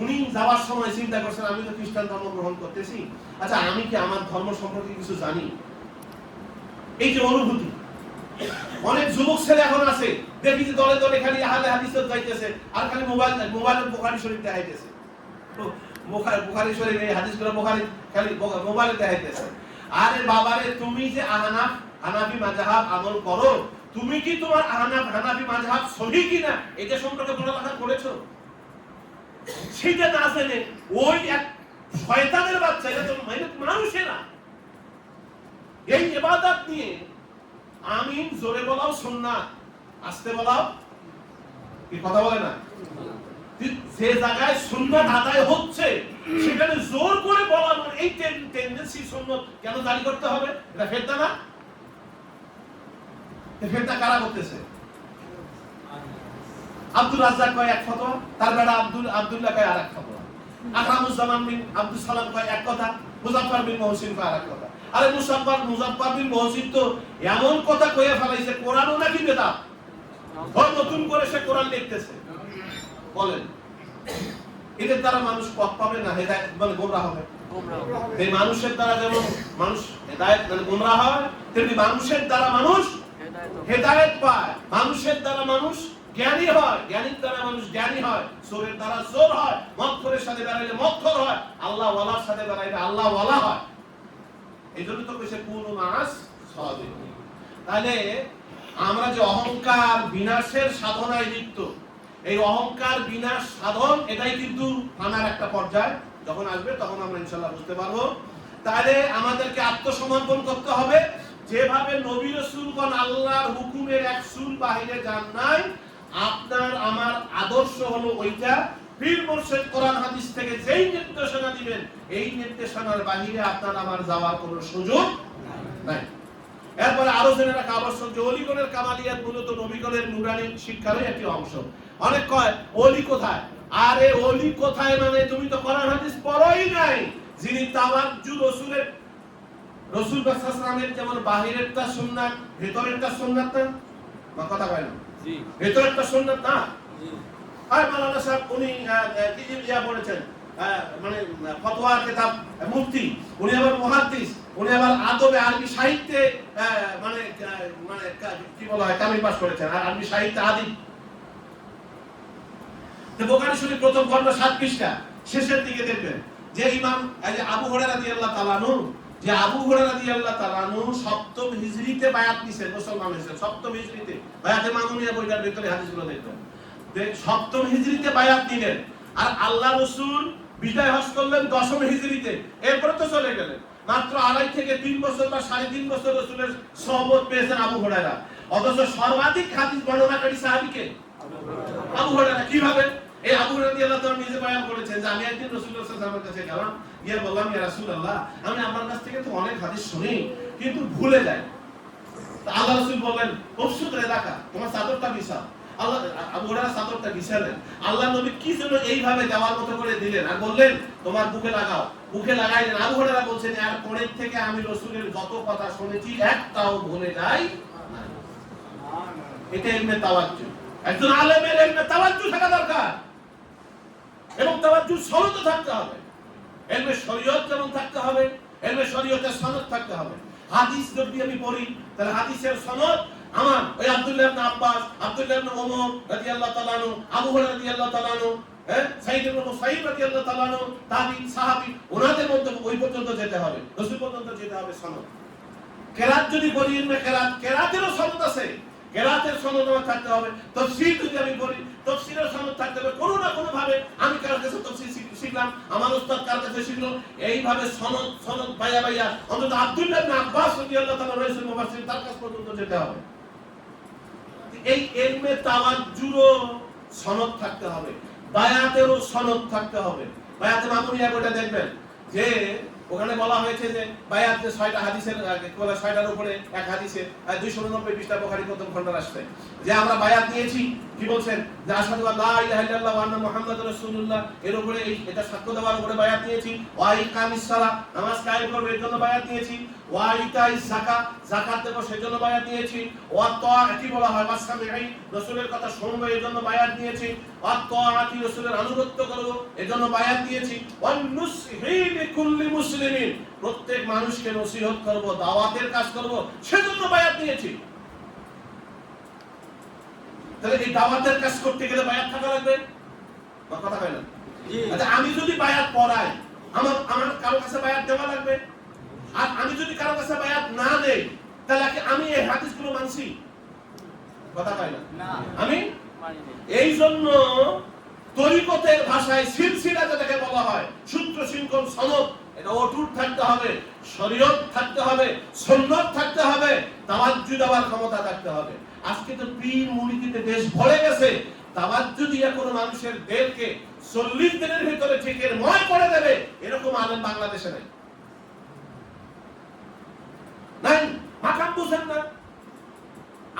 উনি যাওয়ার সময় চিন্তা করছেন আমি তো খ্রিস্টান ধর্ম গ্রহণ করতেছি, আচ্ছা আমি কি আমার ধর্ম সম্পর্কে কিছু জানি? এই যে অনুভূতি, অনেক যুবক ছেলে এখন আছে, দেখি যে দলে দলে খালি আহলে হাদিসে যাইতেছে আর খালি মোবাইলে বুখারী শরীফ দেখাইতেছে। বুখারী শরীফ এই হাদিসগুলো বুখারী খালি মোবাইলে দেখাইতেছে। আরে বাবারে, তুমি যে হানাফি মাযহাব আমল করো, তুমি কি তোমার হানাফি মাযহাব সহিহ কিনা এটা সম্পর্কে পড়ালেখা করেছো? সেটা না জেনে ওই এক শয়তানের বাচ্চা, এটা তো মানুষেরা এই ইবাদত নিয়ে আমিন জোরে বলাও সুন্নাত, আস্তে বলাও কি কথা বলে না? যে জায়গায় সুন্নাত আদায় হচ্ছে সেখানে জোর করে বলানোর এই টেন্ডেন্সি সুন্নাত কেন জারি করতে হবে? এটা ফেরদা না? ফেরদা কারা করতেছে? আব্দুল রাজ্জাক কয় এক ফতোয়া, তার বেটা আব্দুল্লাহ কয় আরেক ফতোয়া, আকরামুজ্জামান বিন আব্দুল সালাম কয় এক কথা, মুজাফফর বিন মহসিন কয় আরেক কথা। আরে মুজাফফর বিন মহসিন তো এমন কথা কইয়া ফেলাইছে, কোরআনও নাকি বেদাত, হয় নতুন করে সে কোরআন লিখতেছে। বলেন এদের দ্বারা মানুষ পথ পাবে না হেদায়েত, মানে গোমরাহ হবে? এই মানুষের দ্বারা যেমন মানুষ হেদায়েত মানে গোমরাহ হয়, তেমনি মানুষের দ্বারা মানুষ হেদায়েত পায়। মানুষের দ্বারা মানুষ জ্ঞানী হয়, জ্ঞানীর দ্বারা মানুষ জ্ঞানী হয়, চোরের দ্বারা চোর হয়, মক্খরের সাথে বেড়াইলে মক্খর হয়, আল্লাহ ওয়ালার সাথে বেড়াইলে আল্লাহ ওয়ালা হয়। এইজন্য তো কইছে কুনু মাস সাদিকিন। তাহলে আমরা যে অহংকার বিনাশের সাধনায় লিপ্ত, এই অহংকার বিনাশ সাধন এটাই কিন্তু আমার একটা পর্যায়, যখন আসবে তখন আমরা ইনশাআল্লাহ বুঝতে পারবো। তাহলে আমাদেরকে আত্মসমর্পণ করতে হবে। যেভাবে নবী রাসূলগণ আল্লাহর হুকুমের এক চুল বাহিরে যান নাই, আপনার আমার আদর্শ হলো ওইটা। পীর মুর্শিদ কোরআন হাদিস থেকে যেই নির্দেশনা দিবেন, এই নির্দেশনার বাহিরে আপনার আমার যাওয়ার কোনো সুযোগ নাই। এরপরে আরো জেনে রাখা আবশ্যক যে ওলিগণের কামালিয়াত মূলত নবীগণের নূরানী শিক্ষারই একটি অংশ। অনেক কয় ওলি কোথায়? আরে ওলি কোথায় মানে তুমি তো কোরআন হাদিস পড়োই নাই। যিনি তাওয়াজ্জুহ রাসূলের রাসূল সাল্লাল্লাহু আলাইহি ওয়াসাল্লামের যেমন বাহিরেরটা সুন্নাত, ভেতরেরটা সুন্নাত না? বা কথা বলেন জি, ভেতরেরটা সুন্নাত না? জি। আর মাওলানা সাহেব উনি কি যে বলেছেন, মানে ফতোয়া কিতাব মুফতি, উনি আবার মুহাদ্দিস, উনি আবার আদবে আরবি সাহিত্যে মানে মানে কি বলা হয় কামিল পাস করেছেন, আর আরবি সাহিত্যে আদিব। তো বুখারী শরীফ প্রথম খণ্ড 7 পৃষ্ঠা শেষের দিকে দেখবেন যে ইমাম আবু হুরায়রা রাদিয়াল্লাহু তাআলা আনহু, যে আবু হুরায়রা রাদিয়াল্লাহু তাআলা আনহু 7ম হিজরিতে বায়াত নিছেন, মুসলমান হয়েছেন 7ম হিজরিতে। বায়াতে মামুনিয়া বইটার ভিতরে হাদিসগুলো দেখবেন। 7ম হিজরিতে বায়াত নিলেন, আর আল্লাহ রাসূল বিদায় হজ করলেন 10ম হিজরিতে। এরপরে তো চলে গেলেন। মাত্র 2.5 থেকে 3 বছর বা 3.5 বছর রাসূলের সহবত পেয়েছেন আবু হুরায়রা। অথচ সর্বাধিক হাদিস বর্ণনাকারী সাহাবী কে? আবু হুরায়রা। কিভাবে? এই আবু হুরায়রা রাদিয়াল্লাহু তাআলা নিজে বয়ান করেছেন যে আমি একদিন রাসূলুল্লাহ সাল্লাল্লাহু আলাইহি ওয়াসাল্লামের কাছে গেলাম, গিয়ে বললাম, ইয়া রাসূলুল্লাহ, আমি আপনার কাছ থেকে তো অনেক হাদিস শুনি কিন্তু ভুলে যাই। আল্লাহ রাসূল বললেন, "উফসুদ রেদাকা, তোমার চাদরটা বিছাও।" আল্লাহ আবু হুরায়রা চাদরটা বিছালেন। আল্লাহ নবী কি যেন এইভাবে দেওয়ার মতো করে দিলেন আর বললেন, "তোমার বুকে লাগাও।" বুকে লাগাইলেন। আবু হুরায়রা বলছেন, আর পরের থেকে আমি রাসূলের যত কথা শুনেছি একটাও ভুলে যাই না। এটা ইলমে তাওয়াজ্জু। একজন আলেমের ইলমে তাওয়াজ্জু থাকা দরকার এবং তাওয়াজ্জু সনদ থাকতে হবে। ইলমে শরীয়ত যেমন থাকতে হবে, ইলমে শরীয়তের সনদ থাকতে হবে। হাদিস যদি আমি পড়ি তাহলে হাদিসের সনদ আমার ওই আব্দুল্লাহ ইবনে আব্বাস, আব্দুল্লাহ ইবনে ওমর রাদিয়াল্লাহু তাআলা আনহু, আবু হুরায়রা রাদিয়াল্লাহু তাআলা আনহু, সাঈদ ইবনে মুসাইয়্যিব রাদিয়াল্লাহু তাআলা আনহু, তাবিঈন, সাহাবী, ওনাদের মধ্যে ওই পর্যন্ত যেতে হবে, রাসূল পর্যন্ত যেতে হবে সনদ। কেরাত যদি বলি, ইলমে কেরাত, কেরাতেরও সনদ আছে, কেরাতের সনদ আমার থাকতে হবে। তাফসীর যদি আমি বলি, তাফসীরের সনদ থাকতে হবে। কোনো না কোনো ভাবে আমি কার কাছে তাফসীর শিখলাম, আমার উস্তাদ কার কাছে শিখলো, এইভাবে সনদ সনদ বাইয়া বাইয়া অন্তত আব্দুল্লাহ ইবনে আব্বাস রাদিয়াল্লাহু তাআলা রাইসুল মুফাসসির তার কাছ পর্যন্ত যেতে হবে। এই ইলমে তাওয়াজ্জুরও সনদ থাকতে হবে, বায়াতেরও সনদ থাকতে হবে। বায়াতে মামুনিয়া বইটা দেখবেন যে ওখানে বলা হয়েছে যে বায়াত যে 6টা হাদিসের 6টার উপরে এক হাদিসে 299 পৃষ্ঠা বুখারী প্রথম খণ্ডে আসছে যে আমরা বায়াত নিয়েছি। কি বলছেন? যে আশহাদু আল্লা ইলাহা ইল্লাল্লাহ ওয়া আন্না মুহাম্মাদুর রাসূলুল্লাহ, এর উপরে এটা সাক্ষ্য দেওয়ার উপরে বায়াত নিয়েছি। ওয়া ইকামিস সালাহ, নামাজ কায়েম করবে এর জন্য বায়াত নিয়েছি। ওয়া ইতাইস যাকাত, যাকাত দেব সেজন্য বায়াত নিয়েছি। ওয়া তাআতি বলা হয় ওয়াসসামিঈ, রাসূলের কথা শুনবে এর জন্য বায়াত নিয়েছি। ওয়া তাআতি, রাসূলের আনুগত্য করব এর জন্য বায়াত নিয়েছি। ওয়ান নুসহি লিকুল্লি মুসলিমিন, প্রত্যেক মানুষকে নসিহত করব, দাওয়াতের কাজ করব সেজন্য বায়াত নিয়েছি। তাহলে এই দাওয়াতের কাজ করতে গেলে বায়াত থাকা লাগবে, কথা কয় না? আচ্ছা, আমি যদি বায়াত পড়াই, আমার কারো কাছে বায়াত দেওয়া লাগবে। আর আমি যদি কারো কাছে বায়াত না দেই তাহলে কি আমি এই হাদিসগুলো মানছি? কথা কয় না? আমি এই জন্য তরিকতের ভাষায় সিলসিলা যেটাকে বলা হয়, সূত্র শৃঙ্খল সনদ, এটা অটুট থাকতে হবে, শরীয়ত থাকতে হবে, সুন্নাত থাকতে হবে, তাওয়াজ্জু দেওয়ার ক্ষমতা থাকতে হবে। আজকে তো পীর মুরিদিতে দেশ ভরে গেছে, তাওয়াজ্জু দিয়ে কোনো মানুষের দেহকে 40 দিনের ভিতরে ঠিকের ময় করে দেবে এরকম আলেম বাংলাদেশে নাই। নাই, মাকাম বুঝেন না,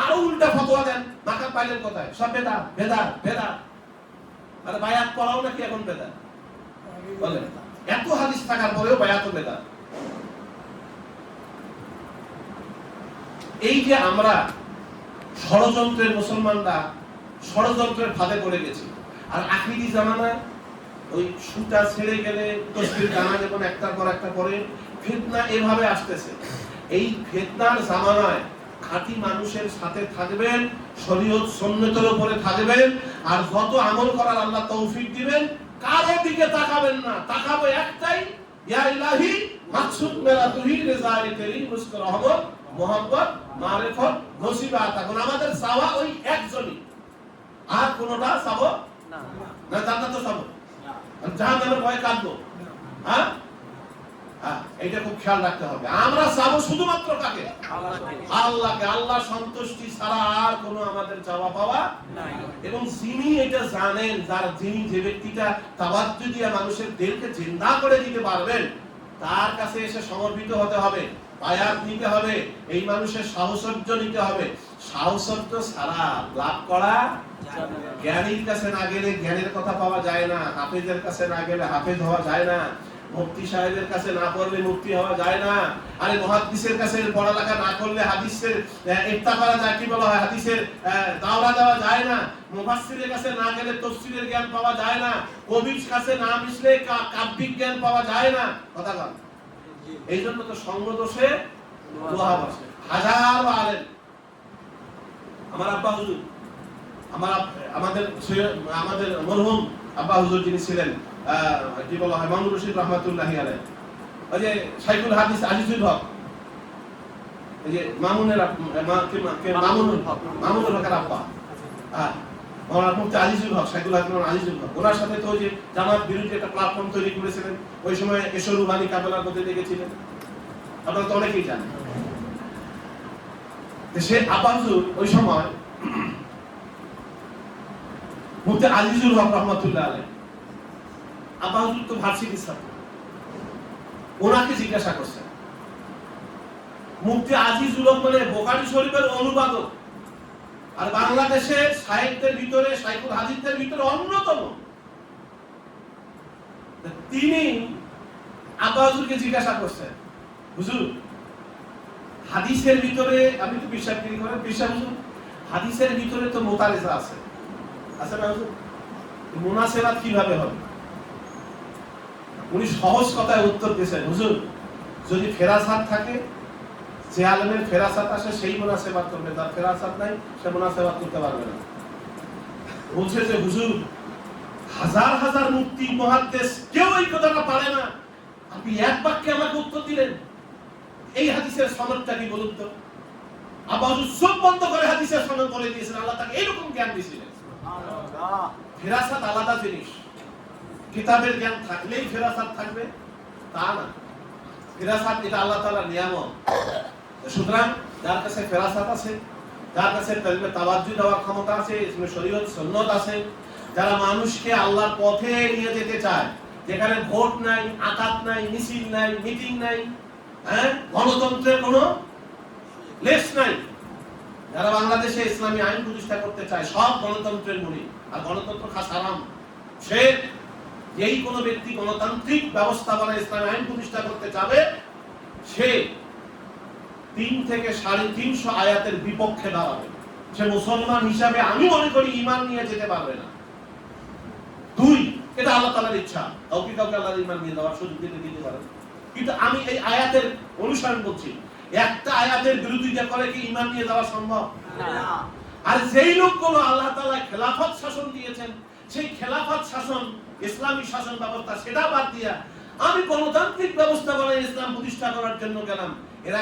আরো উল্টা ফতোয়া দেন। মাকাম পাইলেন কোথায়? সব বেদাত বেদাত বেদাত। আরে বায়াত করাও নাকি এখন বেদাত? বলেন, এত হাদিস থাকার পরেও বায়াত বেদাত। এই যে আমরা ষড়যন্ত্রের, মুসলমানরা ষড়যন্ত্রের ফাঁদে পড়ে গেছি। আর আখিরি জামানায় ওই সুতা ছেড়ে গেলে তসবির দানা যেমন একটার পর একটা পরে ফিতনা এভাবে আসতেছে। এই ফিতনার জামানায় খাঁটি মানুষের সাথে থাকবেন, শরীয়ত সুন্নতের উপরে থাকবেন, আর যত আমল করার আল্লাহ তৌফিক দিবেন, কারো দিকে তাকাবেন না, তাকাবো একটাই, ইয়া ইলাহি মাকসুদ মেরা তুহি রেজায়ে তেরি মুস্ক রহমত মোহাম্মদ মারিফত নসিবা। তখন আমাদের চাওয়া ওই একজনই, আর কোনটা চাবো না। না জান্নাত তো চাবো, জাহান্নামের ভয় কাঁদবো। হ্যাঁ, এইটা খুব খেয়াল রাখতে হবে। আমরা চাবো শুধুমাত্র কাকে? আল্লাহকে। আল্লাহ সন্তুষ্টি ছাড়া আর কোনো আমাদের চাওয়া পাওয়া নাই। এবং যিনি এটা জানেন, যিনি যে ব্যক্তিটা তাওয়াজ্জু দিয়ে মানুষের দিলকে জিন্দা করে দিতে পারবেন, তার কাছে এসে সমর্পিত হতে হবে, বায়াত নিতে হবে, এই মানুষের সাহচর্য নিতে হবে। সাহচর্য ছাড়া লাভ করা যাবে না। জ্ঞানীর কাছে না গেলে জ্ঞানের কথা পাওয়া যায় না, হাফেজের কাছে না গেলে হাফেজ হওয়া যায় না, মুফতি সাহেবের কাছে না পড়লে মুফতি হওয়া যায় না। আরে মুহাদ্দিসের কাছে পড়ালেখা না করলে হাদিসের ইফতা করা যায়, কি বলা হয়, হাদিসের দাওরা দেওয়া যায় না। মুফাসসিরের কাছে না গেলে তাফসীরের জ্ঞান পাওয়া যায় না। কবির কাছে না মিশলে কাব্যিক জ্ঞান পাওয়া যায় না। কথা বল। এই জন্য তো সঙ্গ দোষে দোহা বসে। হাজার আলেম, আমার আব্বা হুজুর, আমাদের মরহুম আব্বা হুজুর যিনি ছিলেন, কি বলা হয়, মামুনুর রশিদ রাহমাতুল্লাহি আলাইহি, ওই যে শাইখুল হাদিস আজিজুল হক, এই যে মামুনের মামুনুর হকের আব্বা, মাওলানা মুফতি আজিজুল হক, শাইখুল হাদিস আজিজুল হক, ওনার সাথে তো ওই যে জামাত বিরোধী একটা প্ল্যাটফর্ম তৈরি করেছিলেন। ওই সময় এশরুবানি কাবেলার মধ্যে দেখেছিলেন। আপনারা তো অনেকেই জানেন। সে আব্বা হুজুর ওই সময় মুফতি আজিজুল হক রহমাতুল্লাহ আলাইহি, আব্বা হুজুর তো ভার্সিটির ছাত্র, ওনাকে জিজ্ঞাসা করছেন, মুফতি আজিজুল হক মানে বুখারী শরীফের অনুবাদক, আর বাংলাদেশের সাহিত্যের ভিতরে শাইখুল হাদিসদের ভিতরে অন্যতম। তিনি আব্বা হুজুরকে জিজ্ঞাসা করছেন, হুজুর হাদিসের ভিতরে, আমি তো বিশ্বাস করি করেন বিশ্বাস, হুজুর হাদিসের ভিতরে তো মোতারেজা আছে, আছে না হুজুর? মুনাসেবাত কিভাবে হবে? উনি সহজ কথায় উত্তর দিয়েছেন, হুজুর যদি ফেরাসাত থাকে, যে আলেমের ফেরাসাত আসে সেই মুনাসেবাত করবে, তার ফেরাসাত নাই সে মুনাসেবাত করতে পারবে না। বলছে যে হুজুর হাজার হাজার মুফতি মুহাদ্দিস কেউ এই কথাটা পারে না, আপনি এক বাক্যে আমাকে উত্তর দিলেন, এই হাদিসের সনদটা কি বলুন তো? আব্বা হুজুর সব বন্ধ করে হাদিসের সনদ বলে দিয়েছেন, আল্লাহ তাকে এইরকম জ্ঞান দিয়েছিলেন। সুবহানাল্লাহ। ফেরাসাত আলাদা জিনিস, কিতাবের জ্ঞান থাকলেই ফেরাসাত থাকবে তা না, ফেরাসাত এটা আল্লাহ তাআলার নিয়ামত। সুতরাং যার কাছে ফেরাসাত আছে, যার কাছে তালবে তাওয়াজ্জু দেওয়ার ক্ষমতা আছে, ইসমে শরীয়ত সুন্নাত আছে, যারা মানুষকে আল্লাহর পথে নিয়ে যেতে চায়, যেখানে ভোট নাই, আকাত নাই, মিছিল নাই, মিটিং নাই, গণতন্ত্রের কোনো লেশ নাই, যারা বাংলাদেশে ইসলামী আইন প্রতিষ্ঠা করতে চায়, সব গণতন্ত্রের মূলে, আর গণতন্ত্র খাস হারাম। সে যেই কোনো ব্যক্তি গণতান্ত্রিক ব্যবস্থাপনায় ইসলামী আইন প্রতিষ্ঠা করতে চাবে, সে 3 থেকে 350 আয়াতের বিপক্ষে দাঁড়াবে। সে মুসলমান হিসাবে আমি মনে করি ঈমান নিয়ে যেতে পারবে না। 2, এটা আল্লাহ তাআলার ইচ্ছা, কাউকে কাউকে আল্লাহর ঈমান নিয়ে দেওয়ার সুযোগ দিতে পারেন। কিন্তু আমি এই আয়াতের অনুসরণ করছি, একটা আয়াতের বিরোধিতা করে কি ঈমান নিয়ে যাওয়া সম্ভব? না। আর যেই লোকগুলো আল্লাহ তাআলা খেলাফত শাসন দিয়েছেন, সেই খেলাফত শাসন, ইসলামী শাসন ব্যবস্থা, সেটা বাদ দিয়া আমি গণতান্ত্রিক ব্যবস্থাপনায় ইসলাম প্রতিষ্ঠা করার জন্য গেলাম, এরা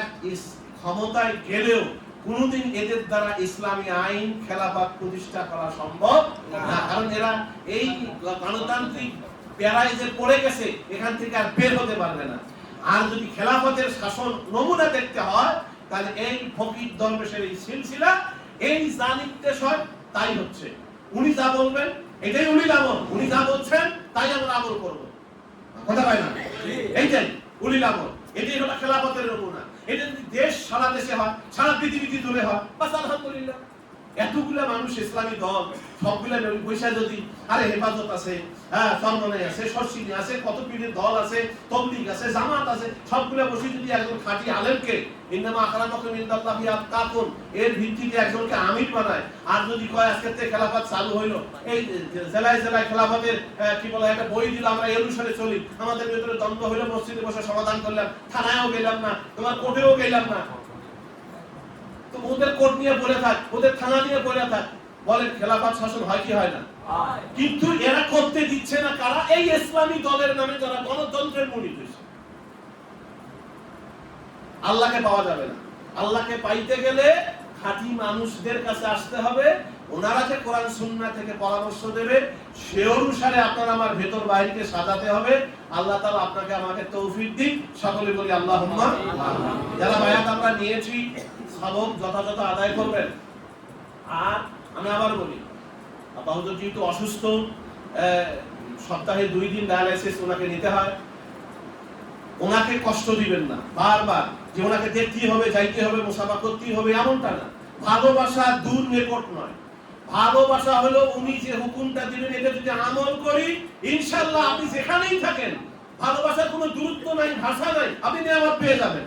ক্ষমতায় গেলেও কোনদিন এদের দ্বারা ইসলামী আইন খেলাফত প্রতিষ্ঠা করা সম্ভব না। কারণ এরা এই গণতান্ত্রিক প্যারায় যে পড়ে গেছে, এখান থেকে আর বের হতে পারবে না। আর যদি খেলাফতের শাসন নমুনা দেখতে হয়, তাহলে এই ফকির দরবেশের এই সিলসিলা, এই যা নির্দেশ হয় তাই হচ্ছে। উনি যা বলবেন এটাই উনি আমল, উনি যা বলছেন তাই আমরা আমল করব। কথা পাই না? এইটাই উলিল আমল, এটাই হলো খেলাফতের নমুনা। এটা যদি দেশ সারা দেশে হয়, সারা পৃথিবীতে দূরে হয়, বাস আলহামদুলিল্লাহ। এতগুলা মানুষ ইসলামী দল, সবগুলা পয়সা যদি, আরে হেফাজত আছে, চরমনাই আছে, শর্ষিনী আছে, কত পীরের দল আছে, তবলিগ আছে, জামাত আছে, সবগুলা বসে যদি একজন খাঁটি আলেমকে ইন্নামা আকরামাকুম ইনদাল্লাহি আতকাকুম এর ভিত্তিতে একজনকে আমির বানায়, আর যদি কয় আজকে থেকে খেলাফত চালু হইলো, এই জেলায় জেলায় খেলাফতের কি বলে একটা বই দিল, আমরা এই অনুসারে চলি, আমাদের ভিতরে দ্বন্দ্ব হইলো, মসজিদে বসে সমাধান করলাম, থানায়ও গেলাম না, তোমার কোর্টেও গেলাম না, তো ওদের কোর্ট নিয়ে পড়ে থাক, ওদের থানা নিয়ে পড়ে থাক, বলেন খেলাফত শাসন হয় কি হয় না? কিন্তু এরা করতে দিচ্ছে না কারা? এই ইসলামী দলের নামে যারা গণতন্ত্রের মুরিদ হয়েছে। আল্লাহকে পাওয়া যাবে না। আল্লাহকে পাইতে গেলে খাঁটি মানুষদের কাছে আসতে হবে, ওনারা যে কোরআন সুন্নাহ থেকে পরামর্শ দেবে, সে অনুসারে আপনার আমার ভেতর বাহিরকে সাজাতে হবে। আল্লাহ তাআলা আপনাকে আমাকে তৌফিক দিন, সকলে বলি আল্লাহুম্মা আমিন। যারা বায়াত আমরা নিয়েছি, সবক যথাযথ আদায় করবেন। আর আমি আবার বলি, আব্বা হুজুর যেহেতু অসুস্থ, সপ্তাহে 2 দিন ডায়ালাইসিস ওনাকে নিতে হয়, ওনাকে কষ্ট দিবেন না বারবার, যে ওনাকে দেখতেই হবে, যাইতে হবে, মুসাফা করতেই হবে, এমনটা না। ভালোবাসা দূর নিকট নয়, ভালোবাসা হলো উনি যে হুকুমটা দিবেন এটা যদি আমল করি, ইনশাআল্লাহ আপনি যেখানেই থাকেন, ভালোবাসার কোনো দূরত্ব নাই, ভাষা নাই, আপনি নিয়ামত পেয়ে যাবেন।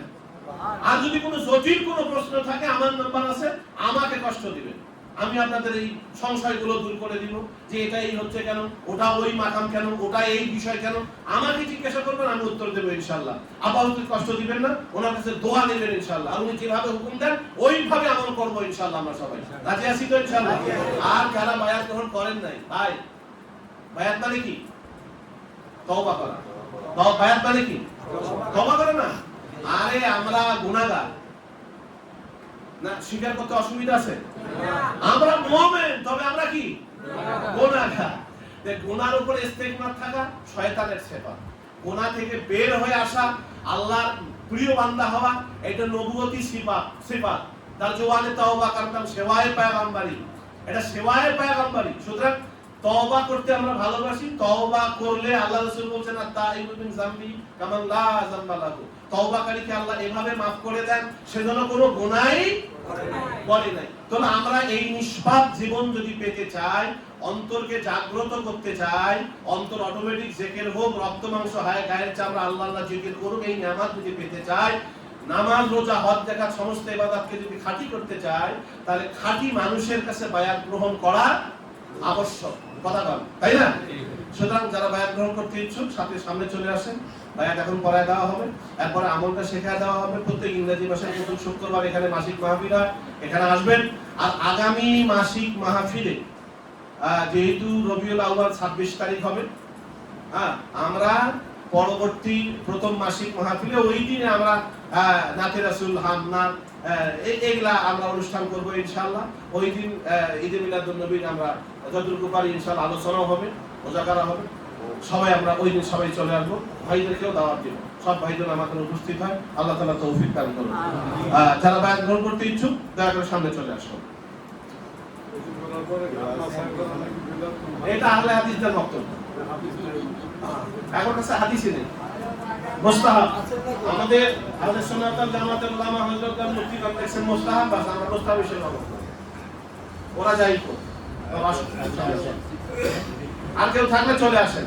আর যদি কোনো জটিল কোনো প্রশ্ন থাকে, আমার নাম্বার আছে, আমাকে কষ্ট দিবেন, আমি আপনাদের এই সংশয়গুলো দূর করে দিব, যে এটা এই হচ্ছে কেন, ওটা ওই মাকাম কেন, ওটা এই বিষয় কেন, আমাকে জিজ্ঞাসা করবেন, আমি উত্তর দেবো ইনশাআল্লাহ। আপাতত কষ্ট দিবেন না, ওনার কাছে দোয়া নেবেন ইনশাআল্লাহ, আর উনি যেভাবে হুকুম দেন ওইভাবে আমল করবো ইনশাআল্লাহ। আমরা সবাই রাজি আছি তো ইনশাআল্লাহ? আর যারা বায়াত গ্রহণ করেন নাই, ভাই বায়াত মানে কি? তওবা করা। বায়াত মানে কি? তওবা করে না। আরে আমরা গুনাহগার না, স্বীকার করতে অসুবিধা আছে? আমরা মুমিন, তবে আমরা কি গুনাহগার। গুনার উপরে ইস্তেগফার থাকা শয়তানের সেবা, গুনাহ থেকে বের হয়ে আসা, আল্লাহর প্রিয় বান্দা হওয়া এটা নবুয়তি সিফাত। তার জওয়ানে তওবা করতাম সেওয়ায়ে পয়গম্বরী, এটা সেওয়ায়ে পয়গম্বরী। সুতরাং তওবা করতে আমরা ভালোবাসি। তওবা করলে আল্লাহ রাসূল বলেছেন আত-তাইবু মিন যামবি কামান লা যামবা লাহু, তওবাকারীকে আল্লাহ এভাবে maaf করে দেন সেজন্য কোনো গুনাহই করে নাই। তাহলে আমরা এই নিষ্পাপ জীবন যদি পেতে চাই, অন্তরকে জাগ্রত করতে চাই, অন্তর অটোমেটিক জিকির হোক, রক্ত মাংস হায় গায়ের চামড়া আল্লাহ আল্লাহ জিকির করুক, এই নিয়ামত যদি পেতে চাই, নামাজ রোজা হজ যাকাত সমস্ত ইবাদতকে যদি খাঁটি করতে চাই, তাহলে খাঁটি মানুষের কাছে বায়াত গ্রহণ করা আবশ্যক। কথা বল, তাই না? সুতরাং যারা বায়াত গ্রহণ করতে ইচ্ছুক সামনে চলে আসেন, বায়াত এখন পড়ায় দেওয়া হবে, এরপরে আমলটা শেখায় দেওয়া হবে। প্রত্যেক ইংরেজি মাসের প্রথম শুক্রবার এখানে মাসিক মাহফিল হয়, এখানে আসবেন। আর আগামী মাসিক মাহফিলে যেহেতু রবিউল আউয়াল 26 তারিখ হবে, আমরা পরবর্তী প্রথম মাসিক মাহফিলে ওই দিনে আমরা নাতে রাসূল হামনাথ এইগুলা আমরা অনুষ্ঠান করব ইনশাআল্লাহ। ওই দিন ঈদে মিলাদুন নবীর আমরা যতটুকু পারি ইনশাআল্লাহ আলোচনা হবে, মোজাকারা হবে। সবাই আমরা ওই দিন সবাই চলে আসবো, ভাইদেরকেও দাওয়াত দিব, সব ভাইদের আমাদের উপস্থিত হয়। আল্লাহ তাআলা তৌফিক দান করুন। যারা বায়াত গ্রহণ করতে ইচ্ছুক দয়া করে সামনে চলে আসুন। এটা আহলে হাদিসদের বক্তব্য, এখন কাছে হাদিসই নেই, মুস্তাহাব। আমাদের আহলে সুন্নাত ওয়াল জামাতের উলামা হযরতগণ মুফতি কমপ্লেক্সের মুস্তাহাব, বাস আমরা মুস্তাহাব হিসেবে পাবো, ওরা যাই তো। আর কেউ থাকলে চলে আসেন।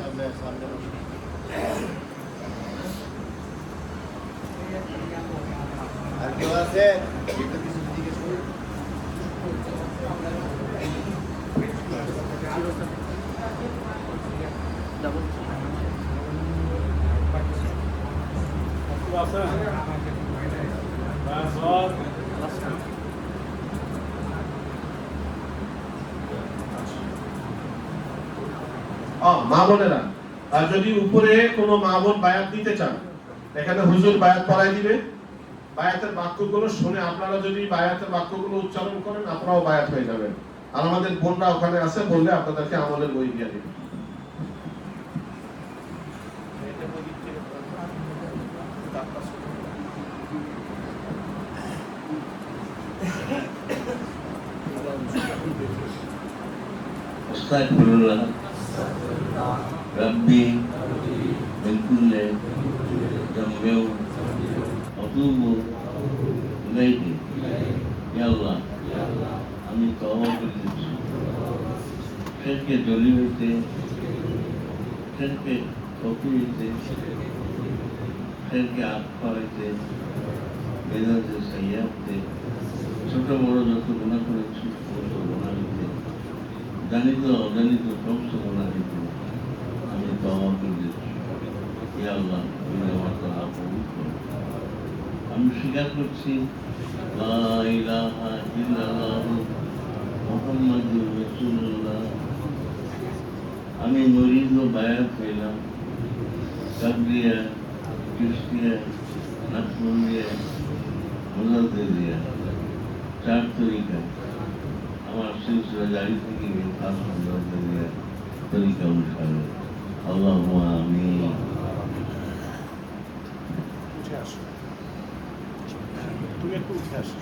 আর কেউ আছে একটু কিছু জিজ্ঞেস করুন। মা বোনেরা, যদি উপরে কোনো মা বোন বায়াত দিতে চান, এখানে হুজুর বায়াত পড়াই দিবে। বায়াতের বাক্যগুলো শুনে আপনারা যদি বায়াতের বাক্যগুলো উচ্চারণ করেন, আপনারাও বায়াত হয়ে যাবেন। আর আমাদের বোনরা ওখানে আছে, বললে আপনাদেরকে আমলের বই দিয়ে দিবে। Astagfirullah Rabbi min kulli dhanbin atubu ilayhi। Ya Allah, আমি তওবা করতেছি শিরকে জড়িয়ে হইতে, শিরকে ক্ষতি হইতে, শিরকে আত্মা হইতে, বেদাতে সাইয়াতে, ছোট বড় যত গুনাহ করেছি সমস্ত গুনাহ হইতে, জানিত অজানিত সমস্ত গুনাহ হইতে আমি তওবা করতেছি। ইয়া আল্লাহ, তুমি আমার তওবা কবুল করো। আমি স্বীকার করছি লা ইলাহা ইল্লাল্লাহ মুহাম্মাদুর রাসূলুল্লাহ। আমি মরিদ ও বায়াত হইলাম কাবরিয়া, চিশতিয়া, নাকশবন্দিয়া, মুজাদ্দিদিয়া, 4 তরিকা আমার সিলসিলা জারি থেকে খাস মুজাদ্দিদিয়া তরিকা অনুসারে। আল্লাহুম্মা আমিন। তুমি একটু উঠে আসো।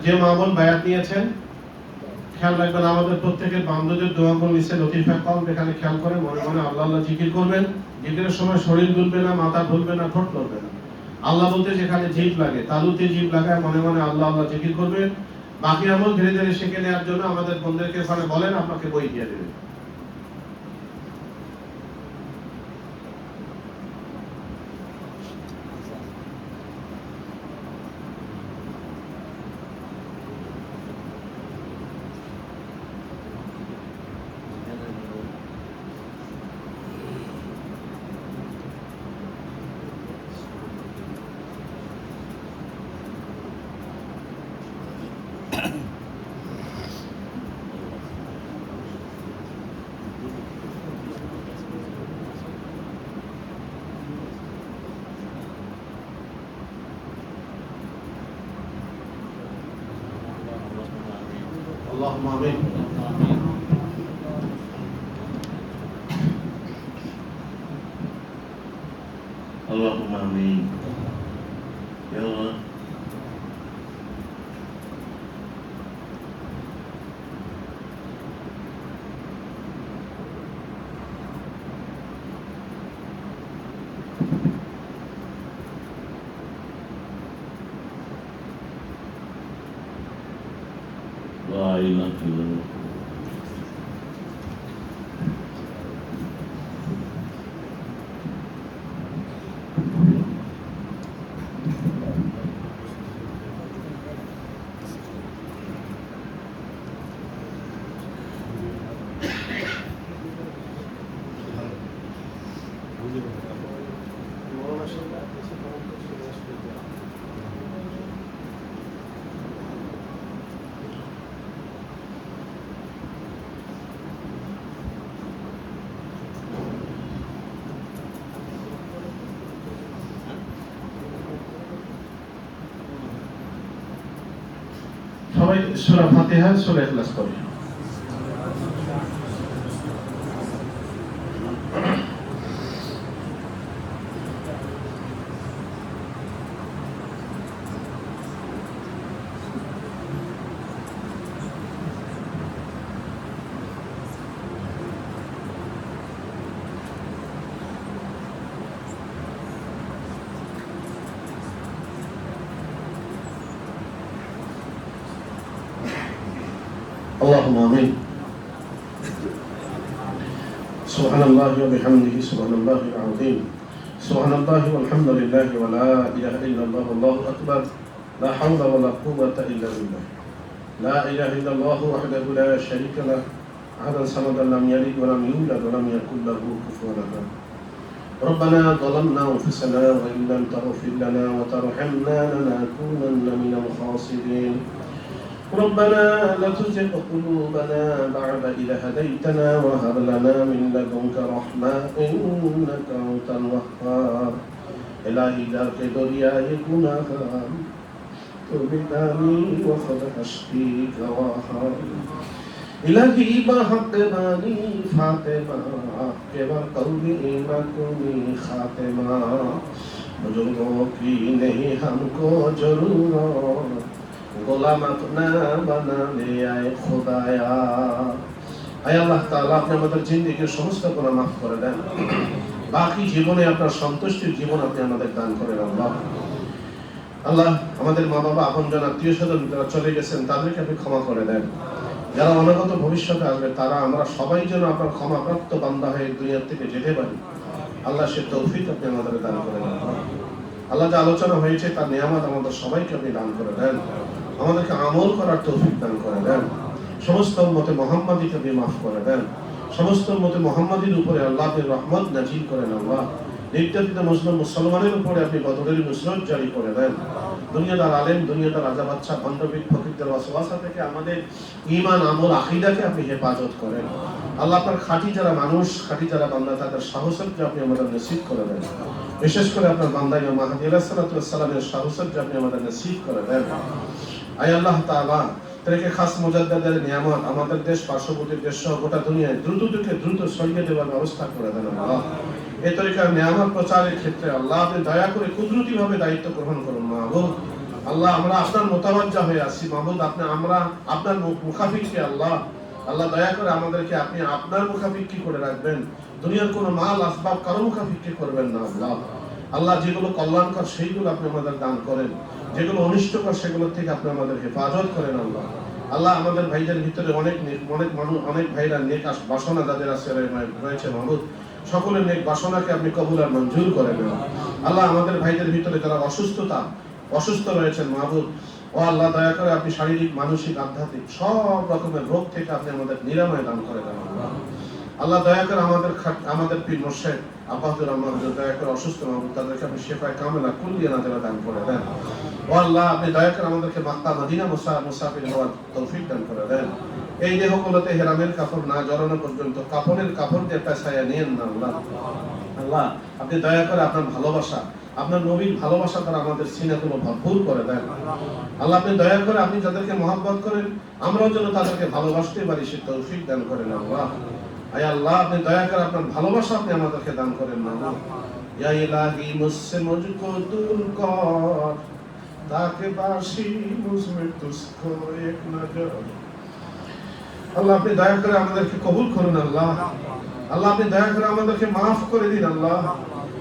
যে মা বোন বায়াত নিয়েছেন, খেয়াল রাখবেন আমাদের প্রত্যেকের বান্ধবদের দোয়াগুলো নিচে লতিফা কল, এখানে খেয়াল করে মনে মনে আল্লাহ আল্লাহ জিকির করবেন। জিকিরের সময় শরীর দুলবে না, মাথা ঢুলবে না, ঠোঁট নড়বে না। আল্লাহ বলতে যেখানে জিভ লাগে, তালুতে জিভ লাগায় মনে মনে আল্লাহ আল্লাহ জিকির করবেন। বাকি আমল ধীরে ধীরে শিখে নেওয়ার জন্য আমাদের বন্ধুদেরকে ওখানে বলেন, আপনাকে বই দিয়ে দেবেন। اللهم آمين। Allahumma amin. Ya Allah, La ilaha illallah. সবাই সূরা ফাতিহা সূরা ইখলাস পড়ে। اللهم آمين. سبحان الله وبحمده سبحان الله العظيم. سبحان الله والحمد لله ولا إله إلا الله والله أكبر. لا حول ولا قوة إلا بالله. لا إله إلا الله وحده لا شريك له. أحدا صمدا لم يلد ولم يولد ولم يكن له كفوا أحد. ربنا ظلمنا أنفسنا وإن لم تغفر لنا وترحمنا لنكونن من الخاسرين. ربنا لا تزغ قلوبنا بعد إذ هديتنا وهب لنا من لدنك رحمة إنك أنت الوهاب. إلهي درك دریائے گناہ تو بدانی وخد اشکی گواہ. إلهي بحق بانی فاطمہ کے برقوب ایمکونی خاتمہ. بزرگوں کی نہیں ہم کو ضرورت গোলাম আপনা বানালে আয় খোদায়া. আয় আল্লাহ তাআলা আপনি আমাদের জিন্দেগীর সমস্ত গুনাহ মাফ করে দেন। বাকি জীবনে আপনার সন্তুষ্টির জীবন আপনি আমাদের দান করেন আল্লাহ। আল্লাহ আমাদের মা বাবা আপনজন আত্মীয় স্বজন যারা চলে গেছেন তাদেরকে আপনি ক্ষমা করে দেন। যারা অনাগত ভবিষ্যতে আসবে তারা আমরা সবাই যেন আপনার ক্ষমাপ্রাপ্ত বান্দা হয়ে দুনিয়া থেকে যেতে পারি আল্লাহ সে তৌফিক আপনি আমাদের দান করে দেন। আল্লাহ যে আলোচনা হয়েছে তার নিয়ামত আমাদের সবাইকে আপনি দান করে দেন। আমাদেরকে আমল করার তৌফিক দান করে দেন। সমস্ত উম্মতে মুহাম্মাদীকে আপনি মাফ করে দেন। সমস্ত উম্মতে মুহাম্মাদীর উপরে আল্লাহ আপনি রহমত নাজিল করেন। আল্লাহ নির্যাতিত মুসলিম মুসলমানের উপরে আপনি বদরের নুসরত জারি করে দেন। দুনিয়াদার আলেম দুনিয়াদার রাজা বাদশা ভণ্ডবিদ ফকিরদের ওয়াসওয়াসা থেকে আমাদের ঈমান আমল আকীদাকে আপনি হেফাজত করেন। আল্লাহ আপনার খাঁটি যারা মানুষ খাঁটি যারা বান্দা তাদের সাহসকে আপনি আমাদের নসিব করে দেন। বিশেষ করে আপনার বান্দা ইমাম মাহদী আলাইহিস সালামের সাহসকে আপনি আমাদের নসিব করে দেন। আয় আল্লাহ তাআলা তরিকে খাস মুজাদ্দিদের নিয়ামত আমাদের দেশ পার্শ্ববর্তী দেশ সহ গোটা দুনিয়ায় দ্রুত থেকে দ্রুত ছড়িয়ে দেওয়ার ব্যবস্থা করে দেন আল্লাহ। এই তরিকার নিয়ামত প্রচারের ক্ষেত্রে আল্লাহ আপনি দয়া করে কুদরতিভাবে দায়িত্ব গ্রহণ করুন মাহবুব। আল্লাহ আমরা আপনার মোতাবাজ্জা হয়ে আছি মাহবুব। আমরা আপনার মুখাফিককে আল্লাহ আল্লাহ দয়া করে আমাদেরকে আপনি আপনার মুখাফিকি করে রাখবেন। দুনিয়ার কোনো মাল আসবাব কারো মুখাফিকি করবেন না আল্লাহ। আল্লাহ যেগুলো কল্যাণকর সেইগুলো আপনি আমাদের দান করেন, যেগুলো অনিষ্টকর সেগুলো থেকে আপনি আমাদের হেফাজত করেন আল্লাহ। আল্লাহ আমাদের ভাইদের ভিতরে অনেক মানুষ অনেক ভাইরা নেক বাসনা যাদের আছে রয়েছে মাহবুব, সকলের নেক বাসনাকে আপনি কবুল আর মঞ্জুর করে নেন আল্লাহ। আমাদের ভাইদের ভিতরে যারা অসুস্থ রয়েছেন মাহবুব, ও আল্লাহ দয়া করে আপনি শারীরিক মানসিক আধ্যাত্মিক সব রকমের রোগ থেকে আপনি আমাদের নিরাময় দান করে দেন আল্লাহ। আল্লাহ দয়া করে আমাদের পীর মুর্শিদ আব্বাসুর রহমান দয়া করে অসুস্থ মাহবুব তাদেরকে আপনি শেফায়ে কামেলা কুল্লিয়া নাজেলা দান করে দেন। ও আল্লাহ আপনি দয়া করে আমাদেরকে মক্কা মদিনা মুসাফির হওয়ার তৌফিক দান করে দেন। এই দেহগুলোতে হেরামের কাপড় না জড়ানো পর্যন্ত কাপড়ের কাপড় দিয়ে একটা ছায়া নিয়েন না আল্লাহ। আল্লাহ আপনি দয়া করে আপনার ভালোবাসা আপনার নবীর ভালোবাসা দ্বারা আমাদের সিনাগুলো ভরপুর করে দেন আল্লাহ। আপনি দয়া করে আপনি যাদেরকে মহব্বত করেন আমরাও যেন তাদেরকে ভালোবাসতে পারি সে তৌফিক দান করেন আল্লাহ। আয় আল্লাহ আপনি দয়া করে আপনার ভালোবাসা আপনি আমাদেরকে দান করেন না। या इलाही मुझसे मुझको दूर कर ताकि बाशी मुझमें तुझको एक नजर। আল্লাহ আপনি দয়া করে আমাদেরকে কবুল করুন আল্লাহ। আল্লাহ আপনি দয়া করে আমাদেরকে মাফ করে দিন আল্লাহ।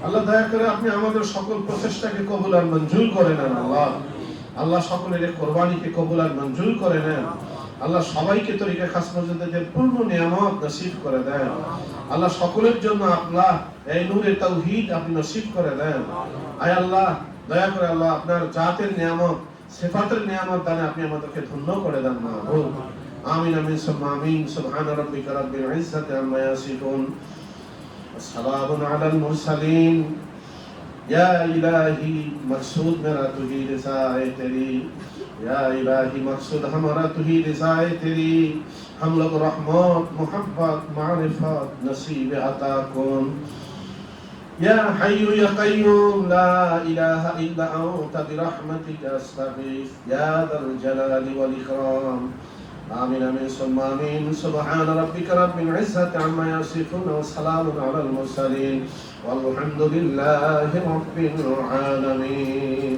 আল্লাহ দয়া করে আপনি আমাদের সকল প্রচেষ্টাকে কবুল আর মঞ্জুর করে নেন আল্লাহ। আল্লাহ সকলের কোরবানিকে কবুল আর মঞ্জুর করে নেন আল্লাহ। সবাইকে তরিকা খাস মসজিদের পূর্ণ নিয়ামত নসিব করে দেন আল্লাহ। সকলের জন্য আল্লাহ এই নূরে তাওহীদ আপনি নসিব করে দেন। আয় আল্লাহ দয়া করে আল্লাহ আপনার জাতের নিয়ামত সিফাতের নিয়ামত দানে আপনি আমাদেরকে ধন্য করে দেন মাহবুব। আমিন আমিন সুম্মা আমিন। সুবহান রাব্বিকা রাব্বিল ইজ্জাতি আম্মা ইয়াসিফুন ওয়া সালামুন আলাল মুরসালিন। या इलाही मकसूद मेरा तू ही रज़ा है तेरी, या इलाही मकसूद हमारा तू ही रज़ा है तेरी। हम लोग रहमत मोहब्बत मारिफत नसीब अता कौन। या हय्यु या क़य्यूम ला इलाहा इल्ला अंता बिरहमतिका अस्तगीथ या दल जलाली वल इकराम। आमीन आमीन सुम्मा आमीन। सुब्हान रब्बिका रब्बिल इज्जति अम्मा यसिफून व सलामुन अलल मुरसलीन वल्हम्दुलिल्लाहि रब्बिल आलमीन।